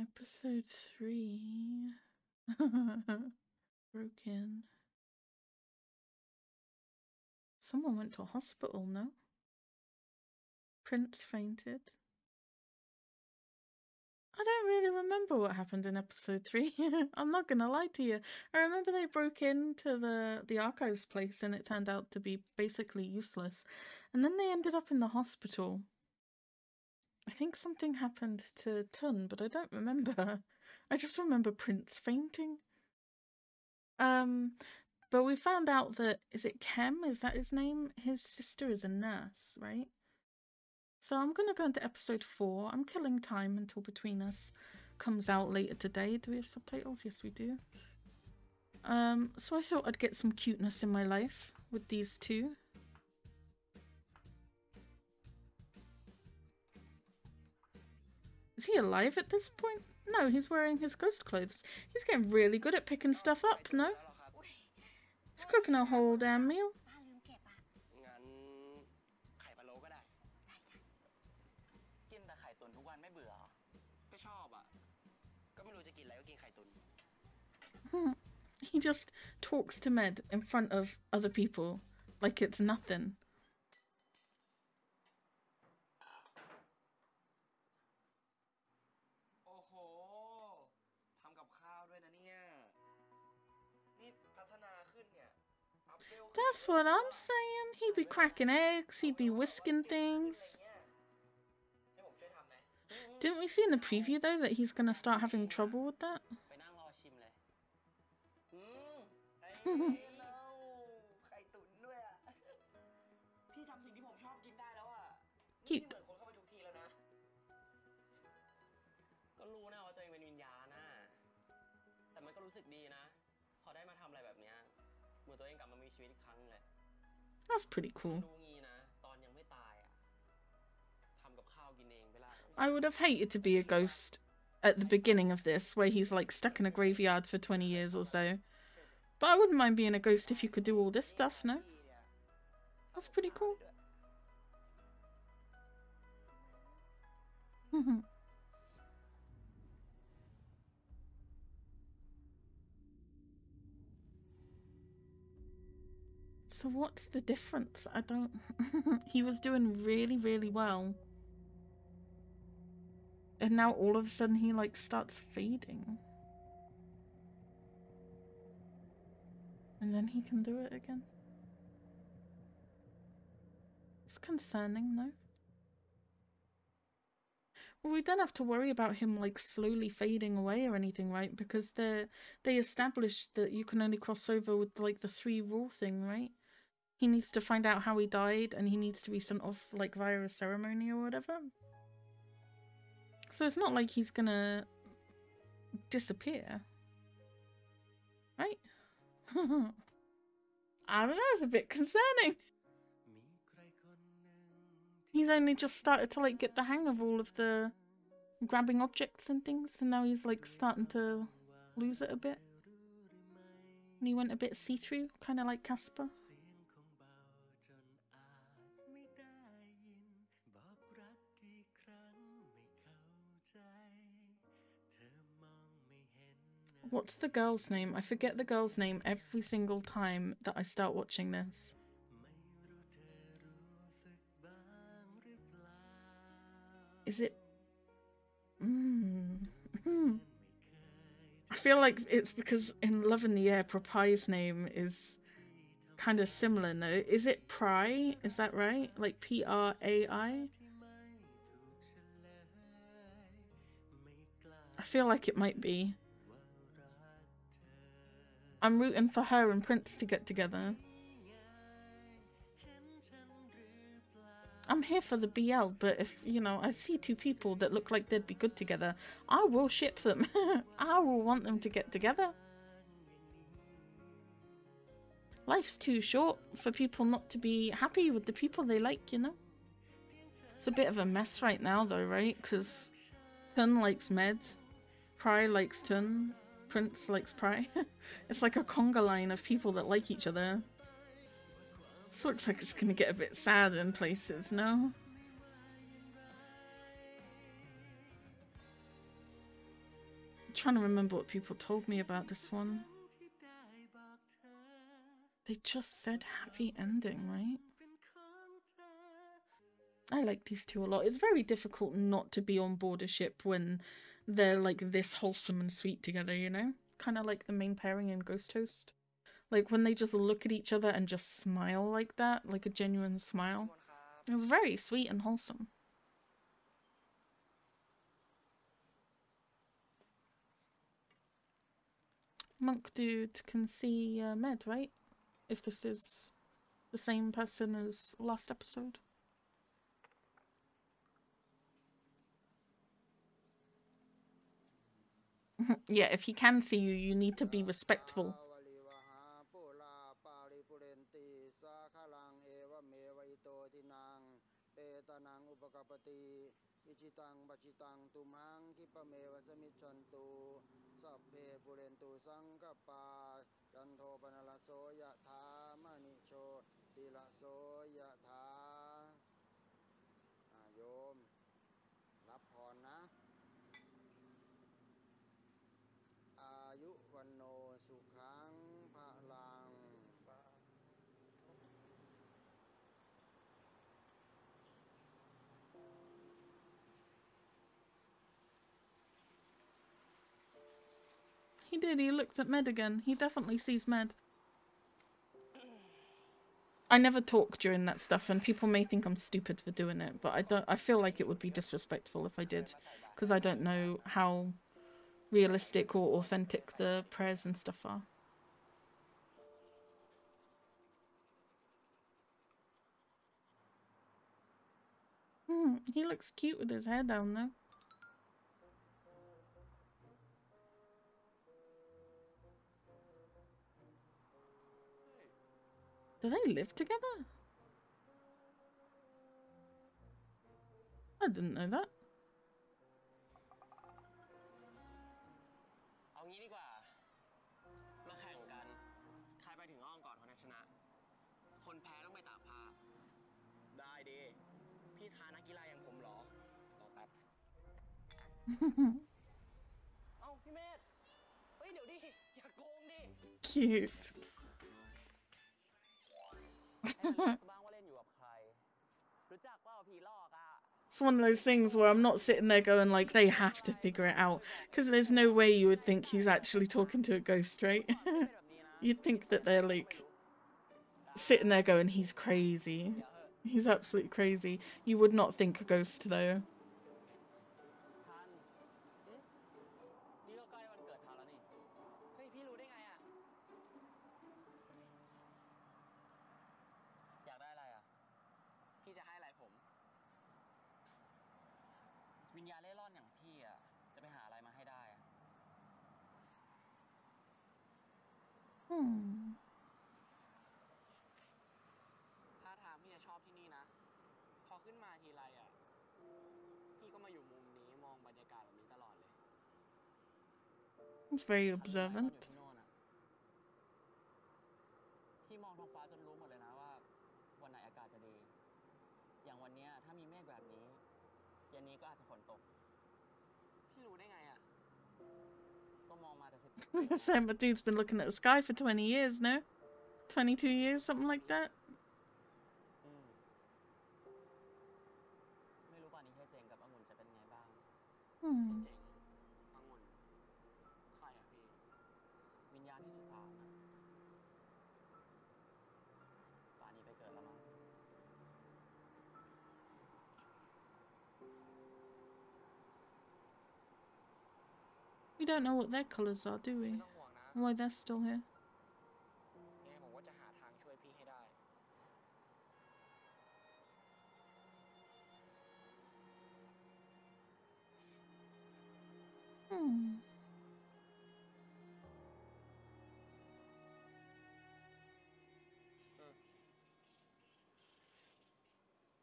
Episode 3. Broken. Someone went to a hospital, no? Prince fainted. I don't really remember what happened in episode 3. I'm not gonna lie to you. I remember they broke into the archives place and it turned out to be basically useless. And then they ended up in the hospital. I think something happened to Tun, but I don't remember. I just remember Prince fainting. But we found out that, is it Kem? Is that his name? His sister is a nurse, right? So I'm gonna go into episode 4. I'm killing time until Between Us comes out later today. Do we have subtitles? Yes, we do. So I thought I'd get some cuteness in my life with these two. Is he alive at this point? No, he's wearing his ghost clothes. He's getting really good at picking stuff up, no? He's cooking a whole damn meal. งั้นไข่พะโล้ก็ได้กินแต่ไข่ตุ๋นทุกวันไม่เบื่อเหรอก็ชอบอ่ะก็ไม่รู้จะกินอะไรก็กินไข่ตุ๋น He just talks to Med in front of other people like it's nothing. โอ้โหทำกับข้าวด้วยนะเนี่ยนี่พัฒนาขึ้นเนี่ย That's what I'm saying. He'd be cracking eggs, he'd be whisking things. Didn't we see in the preview though that he's gonna start having trouble with that? ไปนั่งรอชิมเลยไข่ตุ๋นด้วยอ่ะพี่ทำสิ่งที่ผมชอบกินได้แล้วอ่ะนี่เหมือนคนเข้าไปทุกทีแล้วนะก็รู้นะว่าตัวเองเป็นวิญญาณนะแต่มันก็รู้สึกดีนะพอได้มาทำอะไรแบบเนี้ยเหมือนตัวเองกลับมามีชีวิตอีกครั้งเลย That's pretty cool. ดูงี้นะตอนยังไม่ตายอ่ะทำกับข้าวกินเองไปละ I would have hated to be a ghost at the beginning of this, where he's like stuck in a graveyard for 20 years or so. But I wouldn't mind being a ghost if you could do all this stuff, no? That's pretty cool. So what's the difference? I don't... He was doing really, really well. And now all of a sudden he like starts fading. And then he can do it again. It's concerning, no? Well, we don't have to worry about him like slowly fading away or anything, right? Because they established that you can only cross over with like the 3 rule thing, right? He needs to find out how he died and he needs to be sent off like via a ceremony or whatever. So it's not like he's gonna disappear. Right? I don't know, it's a bit concerning. He's only just started to like get the hang of all of the grabbing objects and things, and now he's like starting to lose it a bit. And he went a bit see-through, kind of like Casper. What's the girl's name? I forget the girl's name every single time that I start watching this. Is it... I feel like it's because in Love in the Air, Propai's name is kind of similar, no? Is it Pry? Is that right? Like P-R-A-I? I feel like it might be. I'm rooting for her and Prince to get together. I'm here for the BL, but if, you know, I see 2 people that look like they'd be good together, I will ship them. I will want them to get together. Life's too short for people not to be happy with the people they like, you know? It's a bit of a mess right now, though, right? Because Tun likes Med, Pry likes Tun, Prince likes Pry. It's like a conga line of people that like each other. This looks like it's gonna get a bit sad in places, no? I'm trying to remember what people told me about this one. They just said happy ending, right? I like these two a lot. It's very difficult not to be on board a ship when they're like this wholesome and sweet together, you know? Kind of like the main pairing in Ghost Host. Like when they just look at each other and just smile like that, like a genuine smile. It was very sweet and wholesome. Monk dude can see Med, right? If this is the same person as last episode. Yeah, if he can see you, you need to be respectful. He did, he looked at Med again. He definitely sees Med. I never talk during that stuff, and people may think I'm stupid for doing it, but I feel like it would be disrespectful if I did, because I don't know how realistic or authentic the prayers and stuff are. He looks cute with his hair down though. Do they live together? I didn't know that. เอางี้ดีกว่ามาแข่งกันใครไปถึงห้องก่อนคนนั้นชนะคนแพ้ต้องไปตากผ้าได้ดิพี่ท้านักกีฬาอย่างผมเหรอรอแป๊บ เอ้าพี่เมธเฮ้ยเดี๋ยวดิอย่าโกงดิ Cute. ให้มันรู้บ้างว่าเล่นอยู่กับใครรู้จักเปล่าผีหลอกอ่ะ It's one of those things where I'm not sitting there going like they have to figure it out, because there's no way you would think he's actually talking to a ghost, right? You'd think that they're like sitting there going he's crazy. He's absolutely crazy. You would not think a ghost though. ทันนี่ก็ใกล้วันเกิดทันแล้วนี่เฮ้ยพี่รู้ได้ไงอ่ะอยากได้อะไรอ่ะพี่จะให้อะไรผมวิญญาณเล่ร่อนอย่างพี่อ่ะจะไปหาอะไรมาให้ได้อ่ะ ถ้าทางพี่จะชอบที่นี่นะพอขึ้นมาทีไรอ่ะพี่ก็มาอยู่มุมนี้มองบรรยากาศแบบนี้ตลอดเลย He's very ตอน observant. อยู่ที่โน่นอ่ะพี่มองท้องฟ้าจนรู้หมดเลยนะว่าวันไหนอากาศจะดีอย่างวันนี้ถ้ามีเมฆแบบนี้เย็นนี้ก็อาจจะฝนตกพี่รู้ได้ไงอ่ะก็มองมาแต่10 Same, but dude's been looking at the sky for 20 years, no? 22 years, something like that. ไม่รู้ป่านนี้แค่เจงกับองุ่นจะเป็นไงบ้าง Hmm. เจงองุ่นใครอ่ะพี่วิญญาณที่สุสานอ่ะป่านนี้ไปเกิดแล้วมั้ง We don't know what their colours are, do ไม่ we? ต้องห่วงนะ Why they're still here? ยังไงผมก็จะหาทางช่วยพี่ให้ได้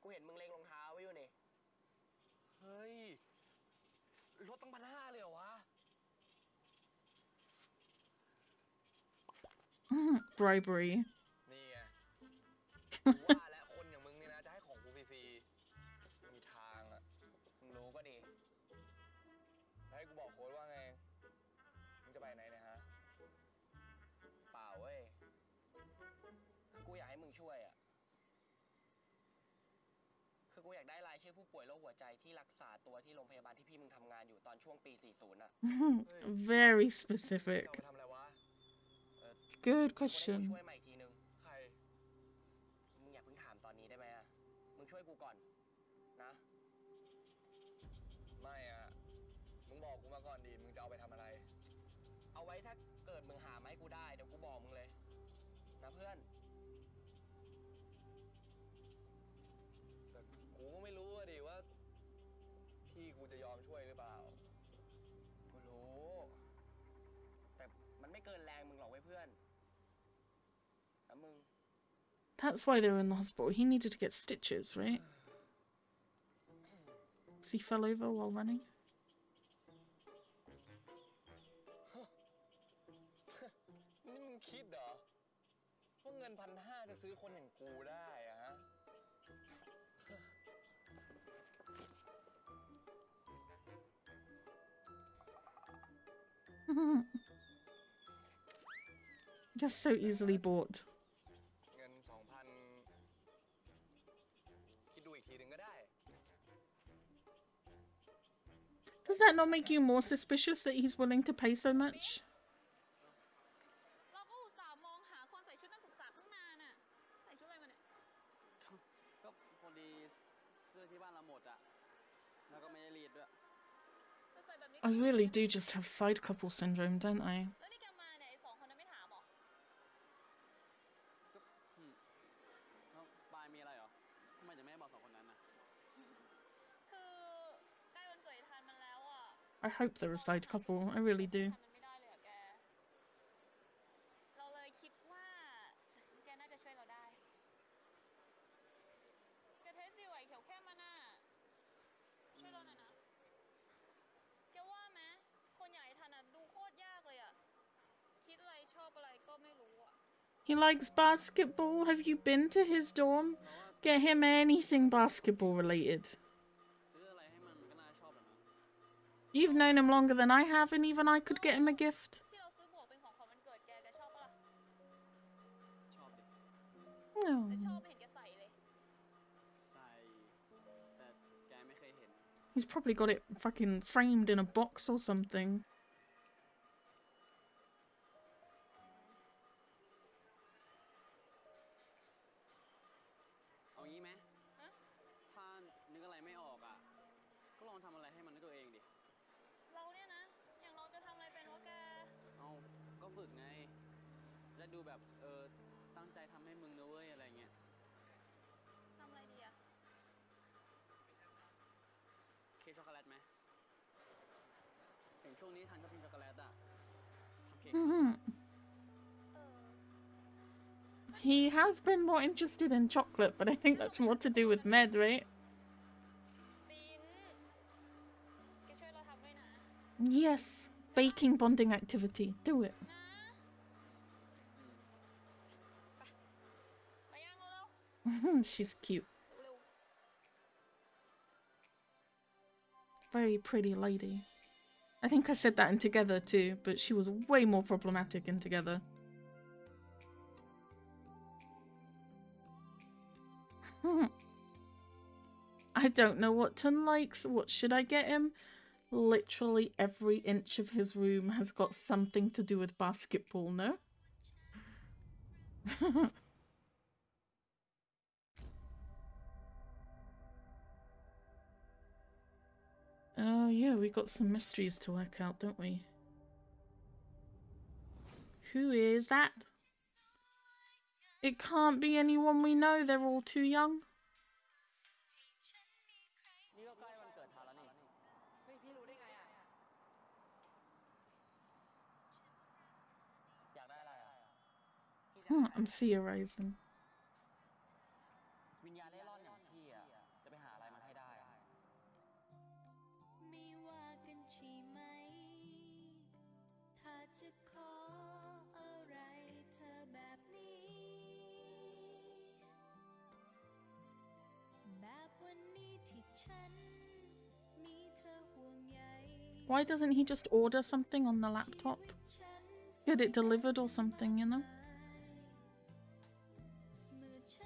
กูเห็นมึงเล็งรองเท้าไว้อยู่นี่ เฮ้ยลดตั้ง1,500เลยเหรอวะ Bribery. นี่ไง ว่าแล้วคนอย่างมึงนี่นะจะให้ของกูฟรีๆไม่มีทางอ่ะมึงรู้ก็ดีแล้วให้กูบอกโค้ดว่าไง ช่วยอ่ะคือกูอยากได้รายชื่อผู้ป่วยโรคหัวใจที่รักษาตัวที่โรงพยาบาลที่พี่มึงทำงานอยู่ตอนช่วงปี 40 อ่ะ Very specific. จะเอาไปทำอะไรวะ Good มีคนให้กู question. ช่วยมาอีกทีนึง ใคร มึงอย่าเพิ่งถามตอนนี้ได้ไหมอ่ะ มึงช่วยกูก่อนนะ ไม่อะมึงบอกกูมาก่อนดิ มึงจะเอาไปทำอะไร เอาไว้ถ้าเกิดมึงหามาให้กูได้เดี๋ยวกูบอกมึงเลยนะเพื่อน แต่กูก็ไม่รู้อะดิว่า พี่กูจะยอมช่วยหรือเปล่า กูรู้ แต่มันไม่เกินแรงมึงหรอกเว้ยเพื่อนนะมึง That's why they were in the hospital. He needed to get stitches, right? So he fell over while running. นี่มึงคิดเหรอว่าเงิน1,500จะซื้อคนอย่างกูได้อะฮะ Just so easily bought. เงิน 2,000 คิดดูอีกทีหนึ่งก็ได้ Does that not make you more suspicious that he's willing to pay so much? เราก็อุตส่าห์มองหาคนใส่ชุดนักศึกษาตั้งนานน่ะ ใส่ชุดอะไรมาเนี่ย ก็พอดีเสื้อที่บ้านเราหมดอ่ะ แล้วก็ไม่ได้รีดด้วย จะใส่แบบนี้ I really do just have side couple syndrome, don't I? แล้วนี่แกมาเนี่ยไอ้สองคนนั้นไม่ถามหรอ ก็แล้วปายมีอะไรเหรอทำไมถึงไม่บอกสองคนนั้นนะ คือใกล้วันเกิดไอ้ทันมันแล้วอ่ะ I hope they're a side couple. I really do. ทันมันไม่ได้เลยอะแก เราเลยคิดว่าแกน่าจะช่วยเราได้ แกเทสดิวไอ้เขียวเข้มมาน่ะ ช่วยเราหน่อยนะ แกว่าไหมคนอย่างไอ้ทันอะดูโคตรยากเลยอะคิดอะไรชอบอะไรก็ไม่รู้อะ He likes basketball. Have you been to his dorm? Get him anything basketball related. ซื้ออะไรให้มันก็น่าชอบแบบนั้น You've known him longer than I have, and even I could get him a gift. ที่เราซื้อหมวกเป็นของขวัญวันเกิดแก แกชอบปะล่ะ ชอบดิ แต่ Oh. ชอบไม่เห็นแกใส่เลย ใส่แต่แกไม่เคยเห็น He's probably got it fucking framed in a box or something. เอางี้ไหม ฮะ ถ้านึกอะไรไม่ออกอ่ะ ก็ลองทำอะไรให้มันด้วยตัวเองดิ เราเนี่ยนะ อย่างเราจะทำอะไรเป็นวะแก เอาก็ฝึกไง และดูแบบตั้งใจทำให้มึงนะเว้ยอะไรเงี้ย ทำอะไรดีอะ เค้กช็อกโกแลตไหมอย่างช่วงนี้ทันชอบกินช็อกโกแลตอ่ะทำเค้ก Mhm. เออ He has been more interested in chocolate, but I think that's more to do with med, right? บิน แกช่วยเราทำด้วยนะ Yes. Baking bonding activity. Do it. นะ ไปย่างเร็ว She's cute. ๆเร็ว Very pretty lady. I think I said that in Together too, but she was way more problematic in Together. I don't know what Tun likes. What should I get him? Literally every inch of his room has got something to do with basketball, no? Oh yeah, we got some mysteries to work out, don't we? Who is that? It can't be anyone we know, they're all too young. นี่ก็ใกล้วันเกิดทันแล้วนี่ เฮ้ยพี่รู้ได้ไงอ่ะ อยากได้อะไรอ่ะ พี่จะหา I'm theorizing. วิญญาณเล่ร่อนอย่างพี่อ่ะ จะไปหาอะไรมาให้ได้อ่ะ ไม่ว่ากันใช่ไหม ถ้าจะขออะไรเธอแบบนี้ แบบวันนี้ที่ฉันมีเธอห่วงใย Why doesn't he just order something on the laptop? ฉัน Get it delivered or something, you know? เมื่อฉ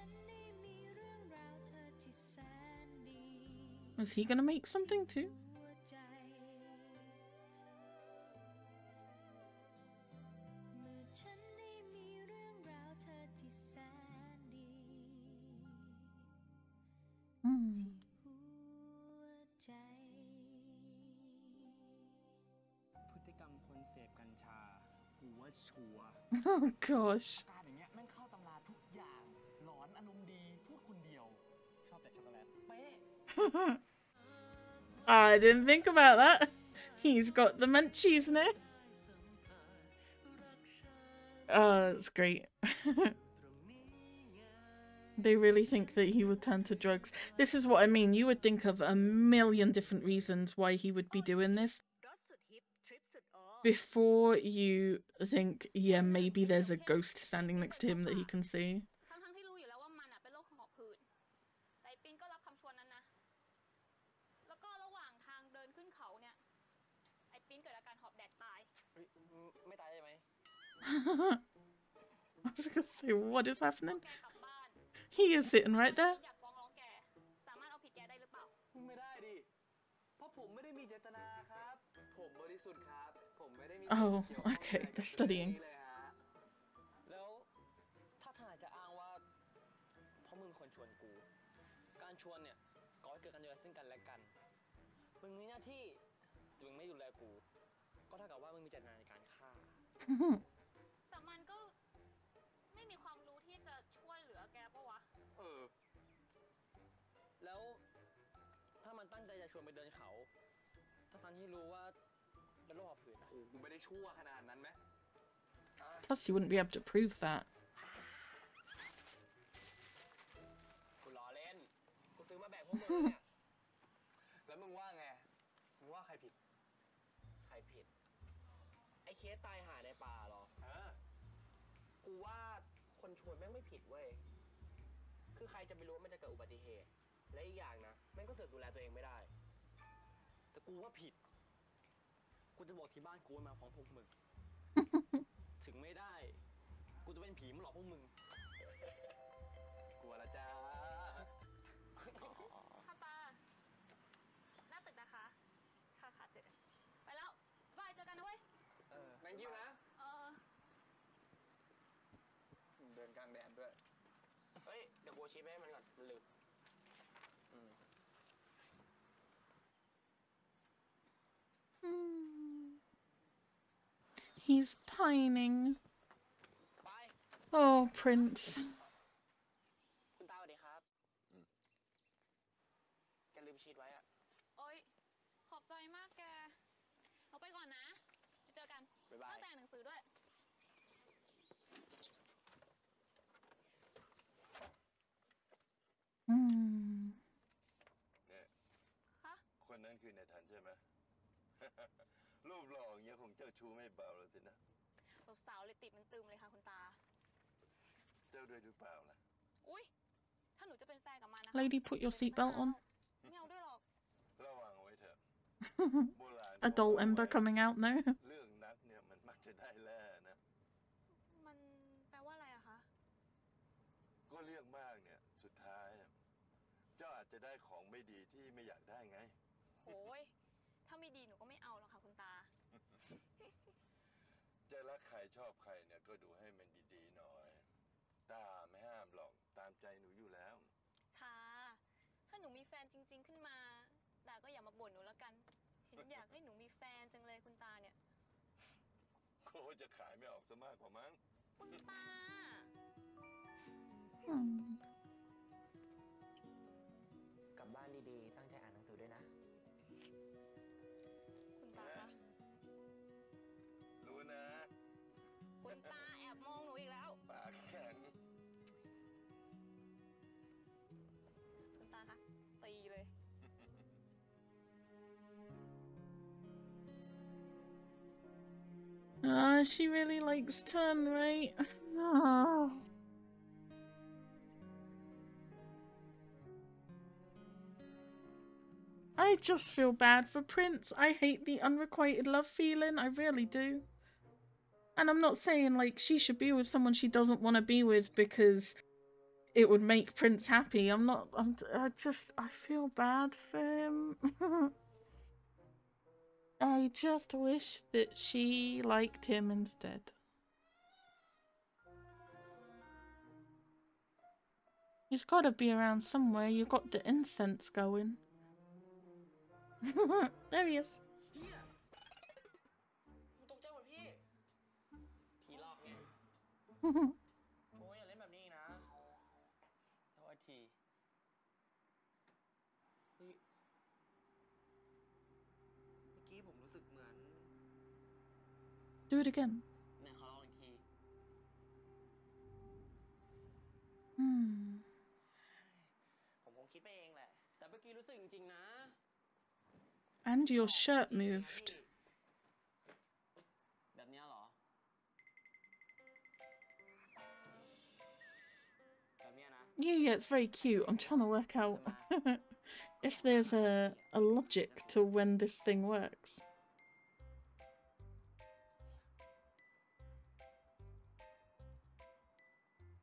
Is he gonna make something too? หัวใจเมื่อฉันได้มีเรื่องราวเธอที่แสนดี Hmm. หัวใจ พฤติกรรมคนเสพกัญชากูว่าชัวร์ Oh gosh. การอย่างเงี้ยแม่งเข้าตำราทุกอย่าง หลอนอารมณ์ดี พูดคนเดียว ชอบแต่ช็อกโกแลต เป๊ะ I didn't think about that. He's got the munchies now. Oh, it's great. They really think that he would turn to drugs. This is what I mean. You would think of a million different reasons why he would be doing this before you think, yeah, maybe there's a ghost standing next to him that he can see. ทั้งที่รู้อยู่แล้วว่ามันเป็นโรคหอบหืดแต่ไอ้ปิ้นก็รับคำชวนนั้นนะ แล้วก็ระหว่างทางเดินขึ้นเขาเนี่ย ไอ้ปิ้นเกิดอาการหอบแดดตาย ไม่ตายใช่ไหม I was gonna say, what is พว happening? กแกกลับบ้าน He is sitting right there. อยากฟ้องร้องแก สามารถเอาผิดแกได้หรือเปล่า ไม่ได้ดิ เพราะผมไม่ได้มีเจตนาครับ ผมบริสุทธิ์ครับ ผมไม่ได้มี Oh, ส่วนเกี่ยวข้อง okay, อะไรกับ they're studying. เรื่องนี้เลยฮะ แล้วถ้าทนายจะอ้างว่าเพราะมึงคนชวนกู การชวนเนี่ยก่อให้เกิดการเจอซึ่งกันและกัน มึงมีหน้าที่แต่มึงไม่ดูแลกู ก็เท่ากับว่ามึงมีเจตนาในการฆ่า แต่มันก็ไม่มีความรู้ที่จะช่วยเหลือแกปะวะ เออ แล้วถ้ามันตั้งใจจะชวนไปเดินเขาทั้งที่รู้ว่าเป็นโรคหอบหืดอะ โอ้กูไม่ได้ชั่วขนาดนั้นไหมอ่ะ Plus, you wouldn't be able to prove that. กูล้อเล่น กูซื้อมาแบ่งพวกมึงเนี่ย แล้วมึงว่าไง มึงว่าใครผิด ใครผิด ไอ้เคสตายหาในป่าเหรอ เออ กูว่าคนชวนแม่งไม่ผิดเว้ย คือใครจะไปรู้ว่ามันจะเกิดอุบัติเหตุ และอีกอย่างนะแม่งก็เสือกดูแลตัวเองไม่ได้ แต่กูว่าผิด กูจะบอกที่บ้านกูให้มาฟ้องพวกมึง ถึงไม่ได้ กูจะเป็นผีมาหลอกพวกมึง กลัวละจ้า ข้าตา หน้าตึกนะคะ ค่ะค่ะเจอกัน ไปแล้วบายเจอกันนะเว้ย thank you นะ เดินกลางแดดด้วย เฮ้ย เดี๋ยวกูชี้ไปให้มันก่อนมันลืม Hmm. He's pining. ไป Oh, Prince. คุณตาสวัสดีครับแกลืมชีทไว้อะ โอ๊ย ขอบใจมากแก เราไปก่อนนะไปเจอกัน บ๊ายบาย ตั้งใจอ่านหนังสือด้วย Hmm. เนี่ย ฮะ คนนั้นคือนายทันใช่ไหม รูปหล่ออย่างเงี้ยคงเจ้าชู้ไม่เบาแล้วสินะ สาวๆเลยติดมันตึมเลยค่ะคุณตา เจ้าด้วยหรือเปล่าล่ะ อุ๊ย ถ้าหนูจะเป็นแฟนกับมันนะ Lady, put your seatbelt on. ไม่เอาด้วยหรอก ระวังเอาไว้เถอะ โบราณ Adult Ember coming out now. เรื่องนักเนี่ยมันมักจะได้แล่นะ มันแปลว่าอะไรอะคะ ก็เรื่องมากเนี่ยสุดท้ายอะเจ้าอาจจะได้ของไม่ดีที่ไม่อยากได้ไง โหย ถ้าไม่ดีหนูก็ไม่เอาหรอกค่ะคุณตา จะรักใครชอบใครเนี่ยก็ดูให้มันดีๆหน่อย ตาไม่ห้ามหรอกตามใจหนูอยู่แล้ว ค่ะ ถ้าหนูมีแฟนจริง ๆ ขึ้นมาตาก็อย่ามาบ่นหนูแล้วกัน เห็นอยากให้หนูมีแฟนจังเลยคุณตาเนี่ย โคจะขายไม่ออกซะมากกว่ามั้ง คุณตา Hmm. กลับบ้านดีๆ ตั้งใจอ่านหนังสือด้วยนะ คุณตาคะ รู้นะ คุณตาแอบมองหนูอีกแล้ว ปากแข็ง คุณตาคะ ตีเลย Ah, she really likes Tun, right? Oh. I just feel bad for Prince. I hate the unrequited love feeling. I really do. And I'm not saying like she should be with someone she doesn't want to be with because it would make Prince happy. I feel bad for him. I just wish that she liked him instead. He's got to be around somewhere. You got the incense going. There he is. เฮียมึงตกใจหมดพี่ผีหลอกไงโอ้ยอย่าเล่นแบบนี้อีกนะโทษทีเฮ้ยเมื่อกี้ผมรู้สึกเหมือน Do it again. เนี่ยขอลองอีกที ผมคงคิดไปเองแหละ แต่เมื่อกี้รู้สึกจริงๆนะ And your shirt moved. แบบเนี้ยเหรอ แบบเนี้ยนะ Yeah, it's very cute. I'm trying to work out if there's a logic to when this thing works.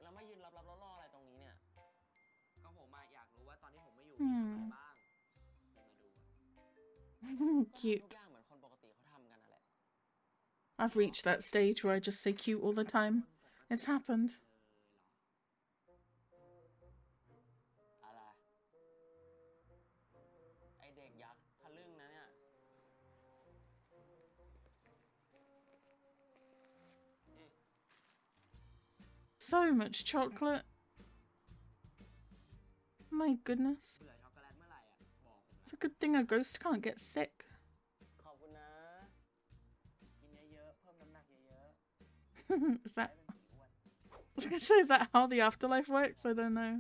แล้วมายืนรับๆล่อๆอะไรตรงนี้เนี่ย ก็ผมอยากรู้ว่าตอนที่ผมไม่อยู่มีทำอะไรบ้างมาดู Cute. ทุกอย่างเหมือนคนปกติเขาทำกันนั่นแหละ I've reached that stage where I just say cute all the time. It's happened. อะไร ไอเด็กยักษ์ทะลึ่งนะเนี่ย So much chocolate. My goodness. เบื่อช็อกโกแลตเมื่อไหร่อ่ะ บอกผม It's a good thing a ghost can't get sick. ขอบคุณนะ กินเยอะๆ เพิ่มน้ำหนักเยอะ Is ๆ that? ได้เป็นผีอ้วน I was gonna say, is that how the afterlife works? I don't know.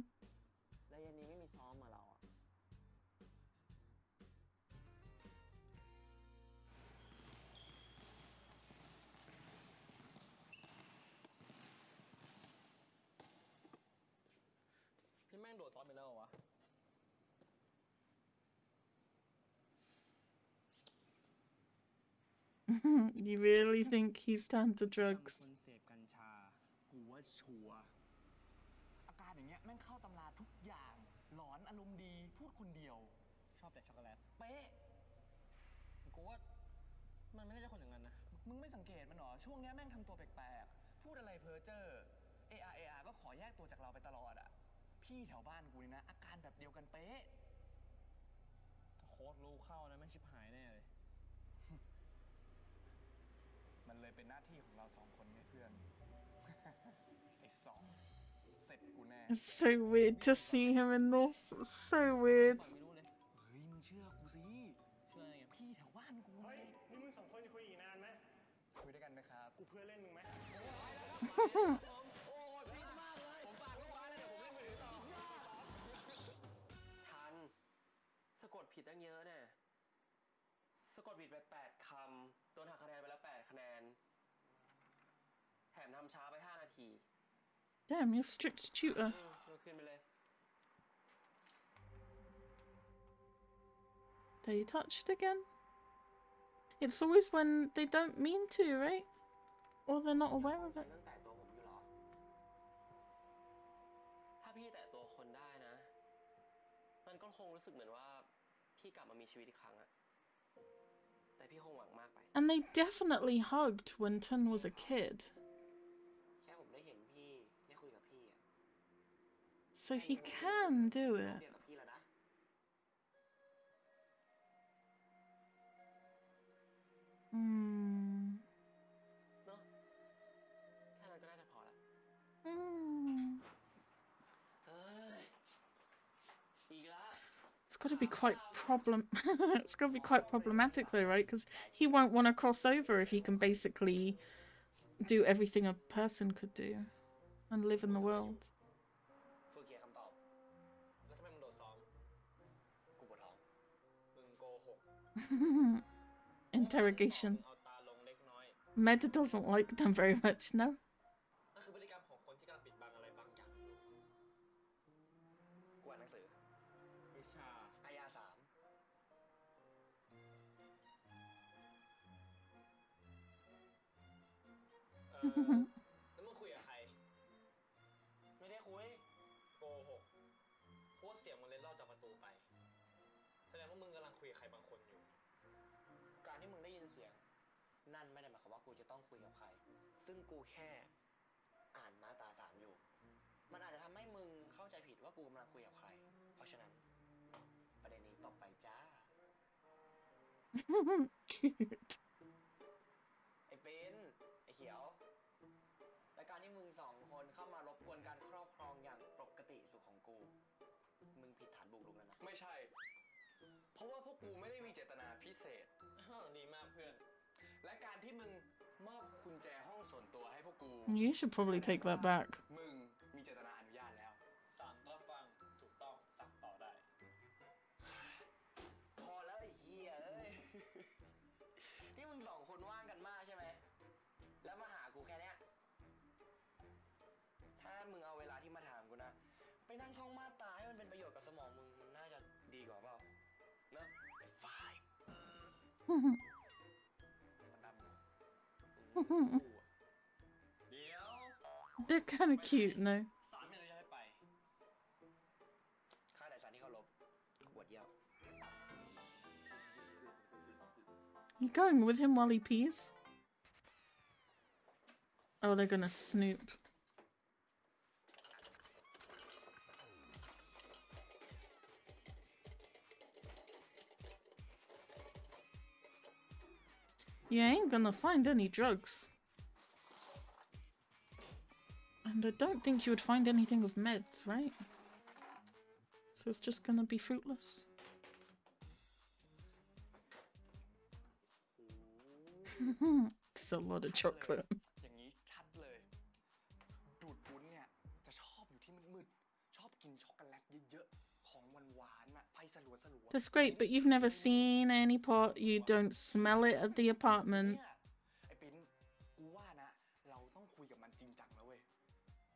แล้วเย็นนี้ไม่มีซ้อมมาเราอ่ะ พี่แม่งโดดซ้อนไปแล้วเหรอวะ You really think he's turned to drugs? คนเสพกัญชา กูว่าชัวร์อาการอย่างเงี้ยแม่งเข้าตำราทุกอย่าง หลอนอารมณ์ดี พูดคนเดียว ชอบแต่ช็อกโกแลต เป๊ะ กูว่ามันไม่ได้จะคนอย่างนั้นนะ มึงไม่สังเกตมันหรอ ช่วงเนี้ยแม่งทำตัวแปลกๆ พูดอะไรเพ้อเจ้อเออาก็ขอแยกตัวจากเราไปตลอดอ่ะ พี่แถวบ้านกูนี่นะ อาการแบบเดียวกันเป๊ะ ถ้าโค้ดรู้เข้านะแม่งชิบหายแน่เลย มันเลยเป็นหน้าที่ของเราสองคนไงเพื่อน ไอ้สองเสร็จกูแน่ It's so weird to see him in this. It's so weird. ไม่รู้เลย เฮ้ยมึงเชื่อกูสิ เชื่ออะไรไง พี่แถวบ้านกู เฮ้ย นี่มึงสองคนจะคุยอีกนานไหม คุยด้วยกันไหมครับ กูเพื่อนเล่นมึงไหม ทัน สะกดผิดตั้งเยอะเนี่ย สะกดผิดไป8คำ โดนหักคะแนนไปแล้ว8คะแนน แถมทำช้าไป5นาที Damn, you're strict tutor. ยกขึ้นไปเลย They touched again? It's always when they don't mean to, right? Or they're not aware of it. เรื่องแตะตัวผมอยู่หรอ ถ้าพี่แตะตัวคนได้นะ มันก็คงรู้สึกเหมือนว่าพี่กลับมามีชีวิตอีกครั้งอะแต่พี่คงหวังมากไป And they definitely hugged when Tun was a kid. แค่ผมได้เห็นพี่ได้คุยกับพี่อะ So he can do it. เดียวกับพี่แล้วนะ Hmm. เนาะแค่นั้นก็น่าจะพอละ Hmm. เอ้ยอีกละ It's got to be quite it's got to be quite problematic though, right? Because he won't want to cross over if he can basically do everything a person could do and live in the world. ฝึกเขียนคำตอบ แล้วทำไมมึงโดดซ้อม กูปวดท้อง มึงโกหก Interrogation. เอาตาลงเล็กน้อย Med doesn't like them very much, no? นั่นคือพฤติกรรมของคนที่กำลังปิดบังอะไรบางอย่างอยู่กูอ่านหนังสือ วิชาอายา3 แล้วมึงคุยกับใคร ไม่ได้คุย โก นั่นไม่ได้หมายความว่ากูจะต้องคุยกับใคร ซึ่งกูแค่อ่านมาตรา3อยู่ มันอาจจะทำให้มึงเข้าใจผิดว่ากูกำลังคุยกับใคร เพราะฉะนั้นประเด็นนี้ต่อไปจ้า Cute. ไอ้เป็นไอ้เขียว และการที่มึง2 คนเข้ามารบกวนการครอบครองอย่างปกติสุขของกู มึงผิดฐานบุกรุกแล้วนะ ไม่ใช่ เพราะว่าพวกกูไม่ได้มีเจตนาพิเศษ ดีมากเพื่อน และการที่มึงมอบกุญแจห้องส่วนตัวให้พวกกู You should probably take that back. มึงมีเจตนาอนุญาตแล้ว สั่งก็ฟังถูกต้องสั่งต่อได้ พอแล้วไอ้เหี้ยเอ้ย นี่มึง2 คนว่างกันมากใช่ไหม แล้วมาหากูแค่เนี้ย ถ้ามึงเอาเวลาที่มาถามกูนะ ไปนั่งท่องมาตราให้มันเป็นประโยชน์กับสมองมึง มันน่าจะดีกว่าเปล่าเนอะไอ้ฝ่ายมันดำนะเดี๋ยว They're kind of cute, no? สามไม่อนุญาตให้ไป ค่าแต่สารที่เขาลบขวดเยี่ยว You going with him while he pees? Oh, they're gonna snoop. You ain't gonna find any drugs. And I don't think you would find anything with meds, right? So it's just gonna be fruitless. It's a lot of chocolate. อย่างนี้ชัดเลย ดูดวุ้นเนี่ย จะชอบอยู่ที่มืดๆ ชอบกินช็อกโกแลตเยอะๆ ของหวานๆอะไฟสลัวๆ That's great, but you've never seen any pot. You don't smell it at the apartment. เนี่ยไอ้ปิ้นกูว่านะ เราต้องคุยกับมันจริงจังแล้วเว้ย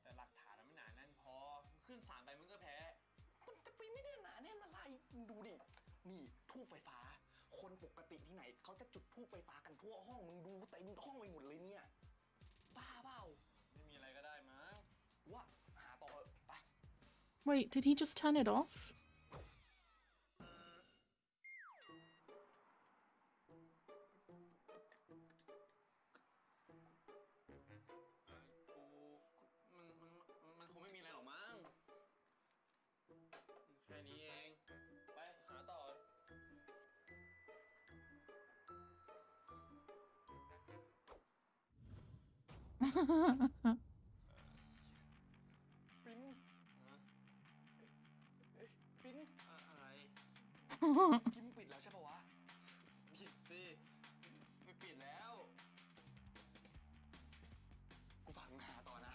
แต่หลักฐานมันไม่หนาแน่นพอ ขึ้นศาลไปมึงก็แพ้ มันจะไปไม่ได้หนาแน่นอะไรมึงดูดิ นี่ทูบไฟฟ้า คนปกติที่ไหนเขาจะจุดทูบไฟฟ้ากันทั่วห้อง มึงดูเต็มห้องไปหมดเลยเนี่ย บ้าเปล่า ไม่มีอะไรก็ได้มั้ง กูว่าหาต่อเถอะไป Wait, did he just turn it off? มันคงไม่มีอะไรหรอกมั้ง แค่นี้เอง ไปหาต่อ ปิ้น ฮะ เอ้ยปิ้น อะไร กิมปิดแล้วใช่ปะวะ ผิดสิไปปิดแล้ว กูฝากมึงหาต่อนะ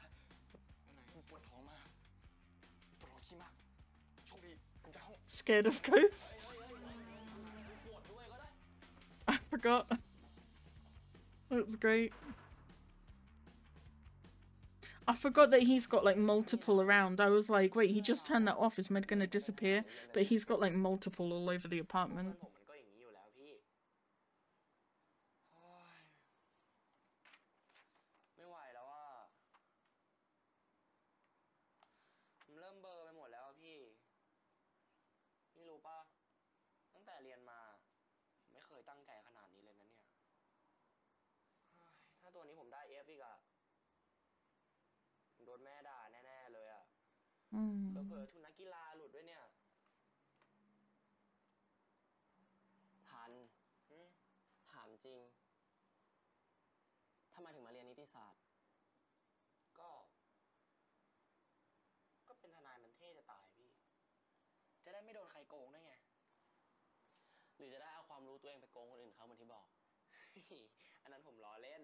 ไปไหน กูปวดท้องมาก ปวดท้องขี้มาก โชคดีมึงจะห้อง Scared of ghosts? ปวดด้วยก็ได้ I forgot. That's great. I forgot that he's got like multiple around. I was like, wait, he just turned that off. Is Med gonna disappear? But he's got like multiple all over the apartment. ผมมันก็อย่างนี้อยู่แล้วพี่โอ้ยไม่ไหวแล้วอ่ะผมเริ่มเบลอไปหมดแล้วอะพี่รู้ป่ะ ตั้งแต่เรียนมาผมไม่เคยตั้งใจขนาดนี้เลยนะเนี่ยเฮ้ยถ้าตัวนี้ผมได้ F อีกอะผมโดนแม่ด่าแน่ๆเลยอะ เผลอๆทุนนักกีฬาหลุดด้วยเนี่ย ทัน ถามจริง ทำไมถึงมาเรียนนิติศาสตร์ ก็เป็นทนายมันเท่จะตายพี่ จะได้ไม่โดนใครโกงได้ไง หรือจะได้เอาความรู้ตัวเองไปโกงคนอื่นเขาเหมือนที่บอก อันนั้นผมล้อเล่น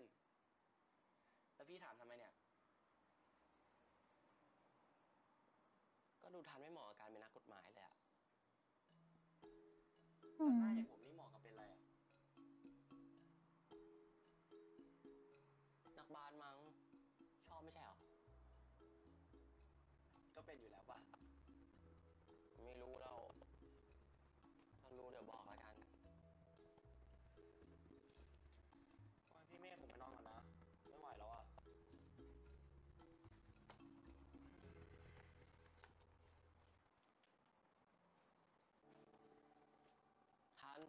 แล้วพี่ถามทำไมเนี่ย ก็ดูทันไม่เหมาะกับการเป็นนักกฎหมายเลยอะ หน้าอย่างผมนี่เหมาะกับเป็นอะไรอะ นักบาสมั้ง ชอบไม่ใช่เหรอ ก็เป็นอยู่แล้วป่ะ ไม่รู้แล้ว ถ้ารู้เดี๋ยวบอกละกัน พี่เมฆผมไปนอนก่อนนะ ไม่ไหวแล้วอ่ะ ทัน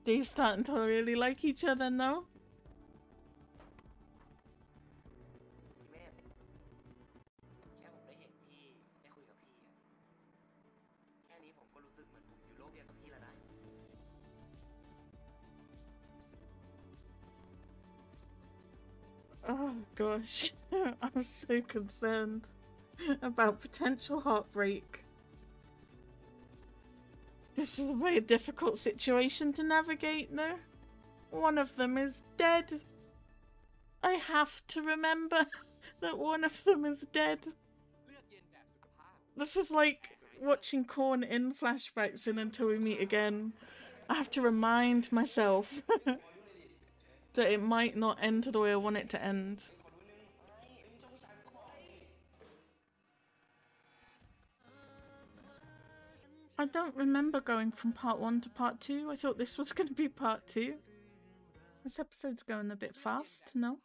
They starting to really like each other now. พี่เมธแค่ผมได้เห็นพี่ได้คุยกับพี่อะแค่นี้ผมก็รู้สึกเหมือนผมอยู่โลกเดียวกับพี่แล้วนะ Oh gosh, I'm so concerned about potential heartbreak. This is a very difficult situation to navigate, no? One of them is dead. I have to remember that one of them is dead. This is like watching Korn in flashbacks and until we meet again. I have to remind myself that it might not end the way I want it to end. I don't remember going from part 1 to part 2. I thought this was going to be part 2. This episode's going a bit fast, no?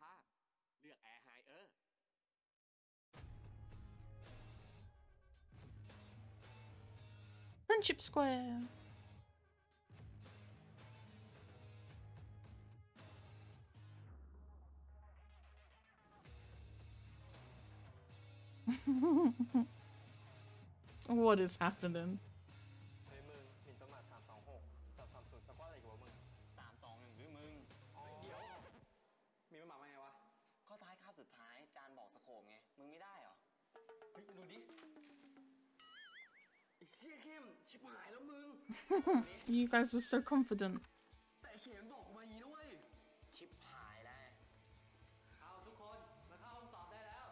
Friendship Square. What is happening? เฮ้ยมึงหมิ่นประมาท326 330ตะกร้ออะไรกูวะมึง32อย่างหรือมึงเดี๋ยวมีประมาทว่าไงวะก็ท้ายคาบสุดท้ายจานบอกสโคปไงมึงไม่ได้เหรอเฮ้ยดูดิไอ้เหี้ยเข้มชิบหายแล้วมึง You guys were so confident. แต่เขียนบอกมาอย่างนี้นะเว้ยชิบหายแล้วเอาทุกคนมาเข้าห้องสอบได้แล้ว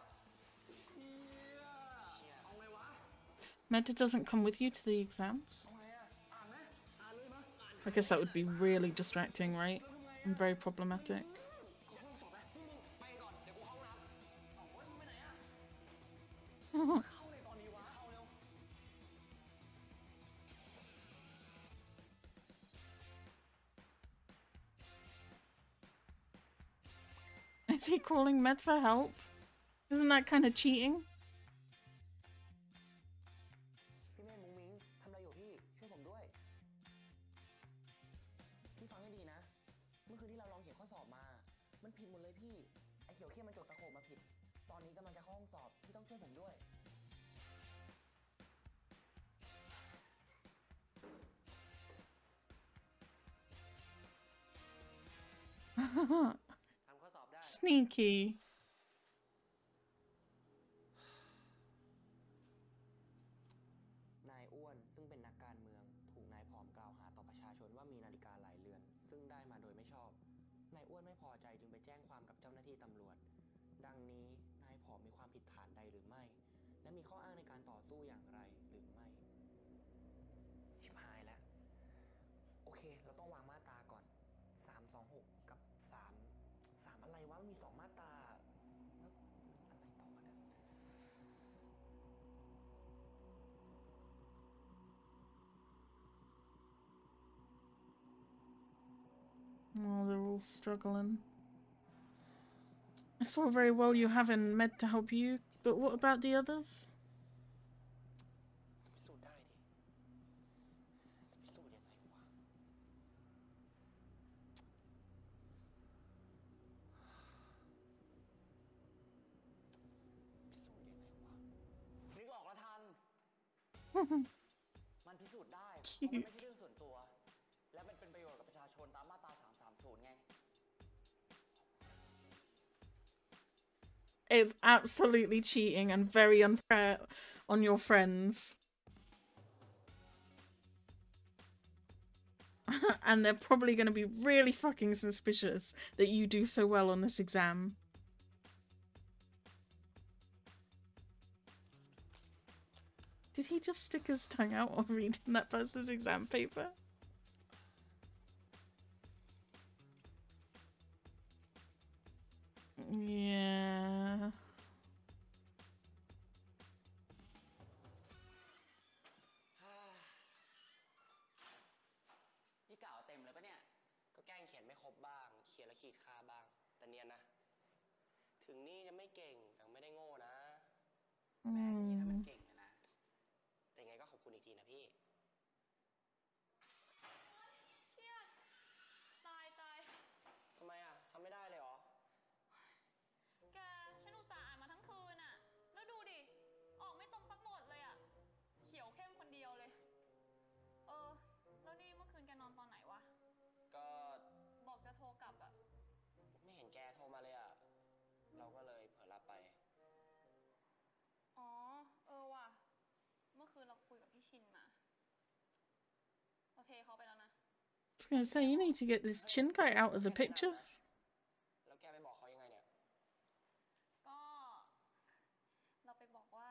เหี้ยเอาไงวะ Meta doesn't come with you to the exams. เอาไงอะอ่านไหมอ่านเลยมั้ย I guess that would be really distracting, right? And very problematic. เอาห้องสอบไปพวกมึงไปก่อนเดี๋ยวกูเข้าห้องน้ำเอาเฮ้ยมึงไปไหนอะเข้าเลยตอนนี้วะเข้าเร็ว Is he calling Med for help? Isn't that kind of cheating? พี่เมธมุ้งมิ้งทำอะไรอยู่พี่ช่วยผมด้วยพี่ฟังให้ดีนะเมื่อคืนที่เราลองเขียนข้อสอบมามันผิดหมดเลยพี่ไอ้เขียวเข้มมันจดสโคปมาผิดตอนนี้กำลังจะเข้าห้องสอบพี่ต้องช่วยผมด้วย ทำข้อสอบได้ Sneaky. นายอ้วนซึ่งเป็นนักการเมืองถูกนายผอมกล่าวหาต่อประชาชนว่ามีนาฬิกาหลายเรือนซึ่งได้มาโดยไม่ชอบนายอ้วนไม่พอใจจึงไปแจ้งความกับเจ้าหน้าที่ตำรวจดังนี้นายผอมมีความผิดฐานใดหรือไม่และมีข้ออ้างในการต่อสู้อย่างไรหรือไม่ชิบหายแล้วโอเคเราต้องวางมาตราก่อน326กับ3อะไรวะมันมี2มาตราแล้วอะไรต่อวะเนี่ย Oh, they're all struggling. I saw very well you having Med to help you, but what about the others? พิสูจน์ได้ดิพิสูจน์ยังไงวะพิสูจน์ยังไงวะนึกออกแล้วทัน มันพิสูจน์ได้เพราะมันไม่ใช่เรื่องส่วนตัว และมันเป็นประโยชน์กับประชาชนตามมาตรา330ไง It's absolutely cheating and very unfair on your friends. And they're probably going to be really fucking suspicious that you do so well on this exam. Did he just stick his tongue out while reading that person's exam paper? Yeah. นี่กล่าวเต็มเลยปะเนี่ย ก็แกล้งเขียนไม่ครบบ้าง เขียนแล้วขีดค่าบ้าง เนียนนะ ถึงนี่จะไม่เก่งแต่ไม่ได้โง่นะ อื แม่นี่ถ้ามัน ม เก่งเลยนะ แต่ไงก็ขอบคุณอีกทีนะพี่ เครียด ตาย ทำไมอ่ะทำไม่ได้เลยเหรอ แก ฉันอุตส่าห์อ่านมาทั้งคืนอ่ะ แล้วดูดิ ออกไม่ตรงสักบทเลยอ่ะ เขียวเข้มคนเดียวเลย แล้วนี่เมื่อคืนแกนอนตอนไหนวะ ก็ บอกจะโทรกลับอ่ะ ไม่เห็นแกโทรมาเลยอ่ะ เราก็เลยเผลอรับไป อ๋อ ว่ะ เมื่อคืนเราคุยกับพี่ชินมา เราเทเขาไปแล้วนะ I was gonna say, you need to get this chin guy out of the picture. แล้วแกไปบอกเขายังไงเนี่ย ก็ เราไปบอกว่า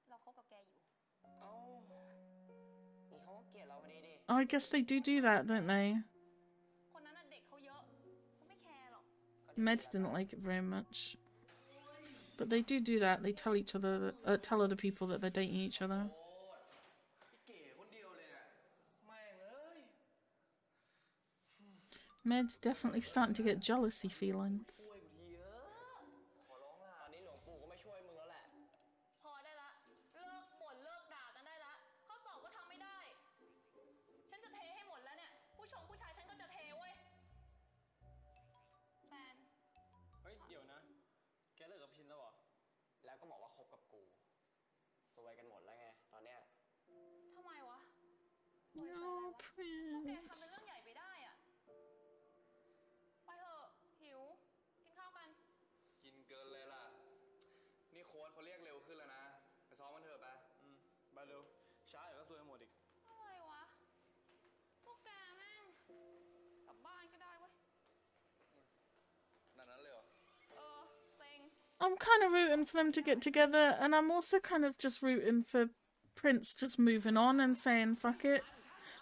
เราคบกับแกอยู่ เอ้า นี่เขาก็เกลียดเราพอดีดิ Oh, I guess they do that, don't they? คนนั้นน่ะเด็กเขาเยอะเขาไม่แคร์หรอก Meds didn't like it very much. But they do that. They tell each other, tell other people that they're dating each other. พี่เก๋คนเดียวเลยเนี่ยแม่งเอ้ย Med's definitely starting to get jealousy feelings. ช่วยกูทีเถอะขอร้องล่ะ ตอนนี้หลวงปู่ก็ไม่ช่วยมึงแล้วแหละ พอได้ละ เลิกบ่นเลิกด่ากันได้ละ ข้อสอบก็ทำไม่ได้ ฉันจะเทให้หมดแล้วเนี่ย ผู้ชายฉันก็จะเทเว้ย แฟน เฮ้ย เดี๋ยวนะ แกเลิกกับพินแล้วเหรอ แล้วก็บอกว่าคบกับกู ซวยกันหมดแล้วไง ตอนเนี้ย ทำไมวะสวยอะไร No, วะ พวกแก Prince. ทำเป็นเรื่องใหญ่ไปได้อะไปเถอะ หิว กินข้าวกัน กินเกินเลยล่ะ นี่โค้ชเขาเรียกเร็วขึ้นแล้วนะ ไปซ้อมกันเถอะไปไปเร็ว ช้าเดี๋ยวก็ซวยหมดอีก อะไรวะ พวกแกแม่ง กลับบ้านก็ได้เว้ย นั่นนั้นเลยเหรอ เซ็ง I'm kind of rooting for them to get together, and I'm also kind of just rooting for Prince just moving on and saying, fuck it.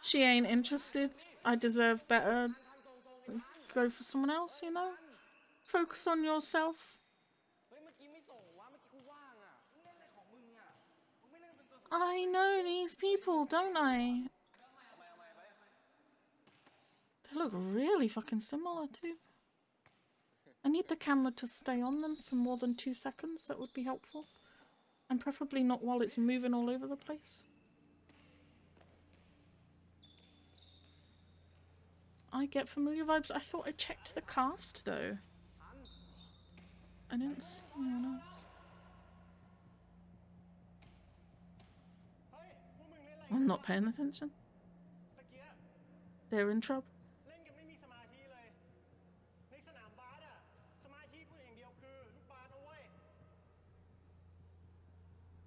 She ain't interested. I deserve better. Go for someone else, you know? Focus on yourself. เฮ้ย เมื่อกี้ไม่ส่งวะ เมื่อกี้กูว่างอ่ะ มึงเล่นอะไรของมึงอ่ะ มึงไม่เล่นเป็นตัว I know these people, don't I? เอาใหม่ไป They look really fucking similar too. I need the camera to stay on them for more than 2 seconds. That would be helpful. And preferably not while it's moving all over the place. I get familiar vibes. I thought I checked the cast though. I didn't see anyone else. เฮ้ย พวกมึงเล่นอะไร I'm not paying attention. ตะเกีย They're in trouble. เล่นกันไม่มีสมาธิเลย ในสนามบาสอะสมาธิกูอย่างเดียวคือลูกบาสนะเว้ย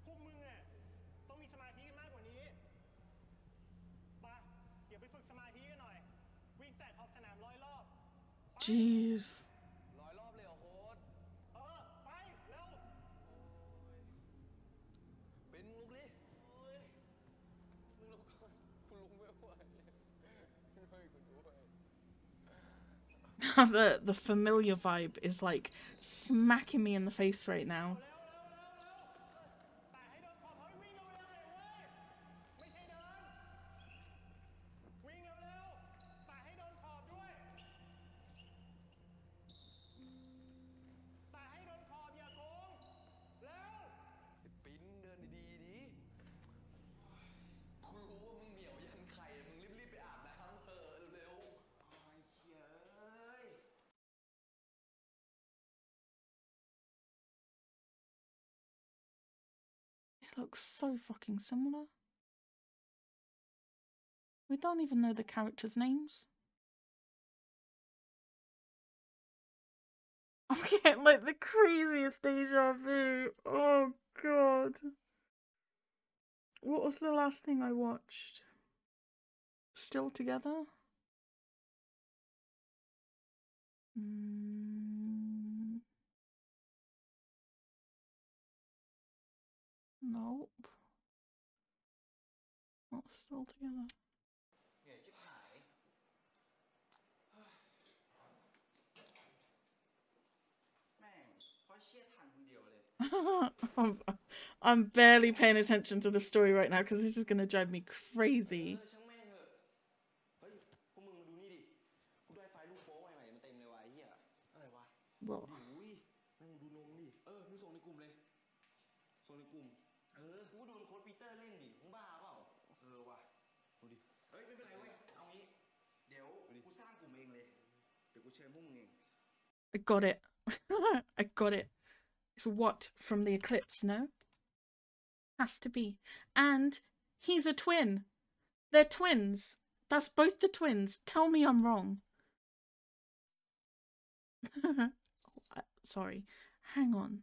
พวกมึงอะต้องมีสมาธิกันมากกว่านี้ไปเดี๋ยวไปฝึกสมาธิกันหน่อย วิ่งแตะขอบสนาม100 รอบ Jeez. 100 รอบเลยเหรอโค้ช ไป เร็ว เป็นลุกดิโอ้ยมึงลุกก่อนคุณลุกไม่ไหวช่วยกูด้วย The familiar vibe is like smacking me in the face right now. แต่ให้โดนขอบเฮ้ยวิ่งเร็วๆเลยเว้ย ไม่ใช่เดิน วิ่งเร็วๆแต่ให้โดนขอบด้วย แต่ให้โดนขอบอย่าโกง เร็ว ปิ้นเดินดีๆดิกูรู้ว่ามึงเหนียวยันไข่ มึงรีบๆไปอาบน้ำเถอะเร็วๆไอ้เหี้ยเอ้ย It looks so fucking similar. We don't even know the characters' names. I'm getting like the craziest deja vu. Oh god. What was the last thing I watched? Still Together? Nope. Not Still Together. เหนื่อยชิบหาย แม่งเพราะเชี่ยทันคนเดียวเลย I'm barely paying attention to the story right now because this is going to drive me crazy. ช่างแม่งเถอะ เฮ้ย พวกมึงมาดูนี่ดิ กูได้ไฟล์ลูกโป๊ใหม่ๆมาเต็มเลยว่ะไอ้เหี้ย เตอร์เล่นดิมึงบ้าเปล่าว่ะดูดิเฮ้ยไม่เป็นไรเว้ยเอางี้เดี๋ยวกูสร้างกลุ่มเองเลยเดี๋ยวกูเชิญพวกมึงเอง I got it. I got it. It's what from the eclipse, no? Has to be. And he's a twin. They're twins. That's both the twins. Tell me I'm wrong. Sorry. Hang on.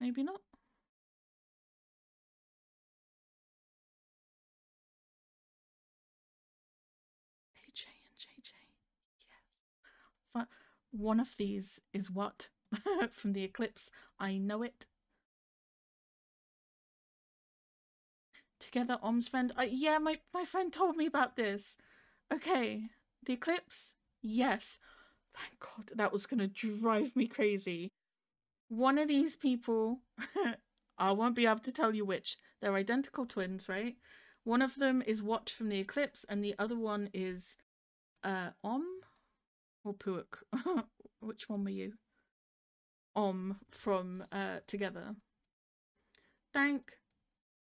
Maybe not. AJ and JJ. Yes. But one of these is what from the eclipse. I know it. Together, Om's friend. Yeah, my friend told me about this. Okay. The eclipse? Yes. Thank God. That was going to drive me crazy. One of these people, I won't be able to tell you which. They're identical twins, right? One of them is Wat from the eclipse, and the other one is Om or Puuk. Which one were you? Om from Together. Thank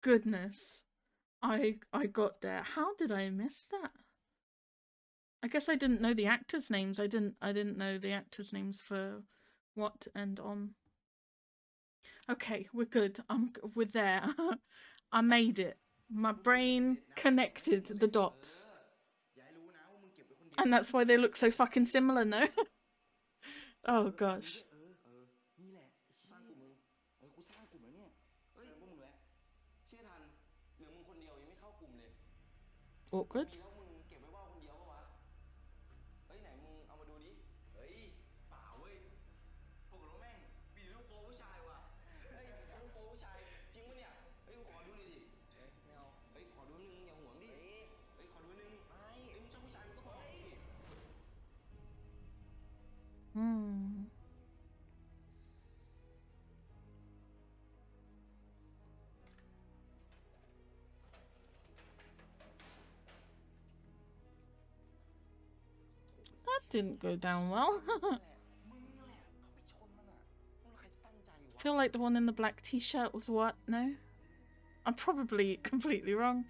goodness I got there. How did I miss that? I guess I didn't know the actors' names. I didn't know the actors' names for Wat and Om. Okay, we're good. We're there. I made it. My brain connected the dots. And that's why they look so fucking similar, no? Oh gosh. Awkward. That didn't go down well. I feel like the one in the black t-shirt was what? No? I'm probably completely wrong.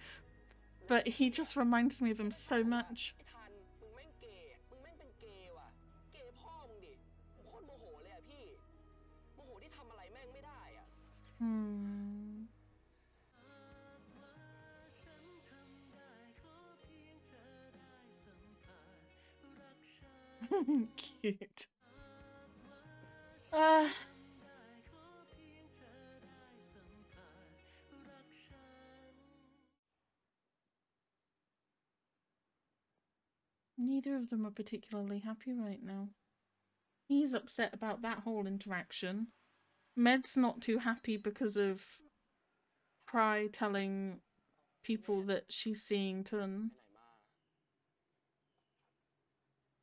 But he just reminds me of him so much. Cute. Neither of them are particularly happy right now. He's upset about that whole interaction. Med's not too happy because of Pry telling people that she's seeing Tun.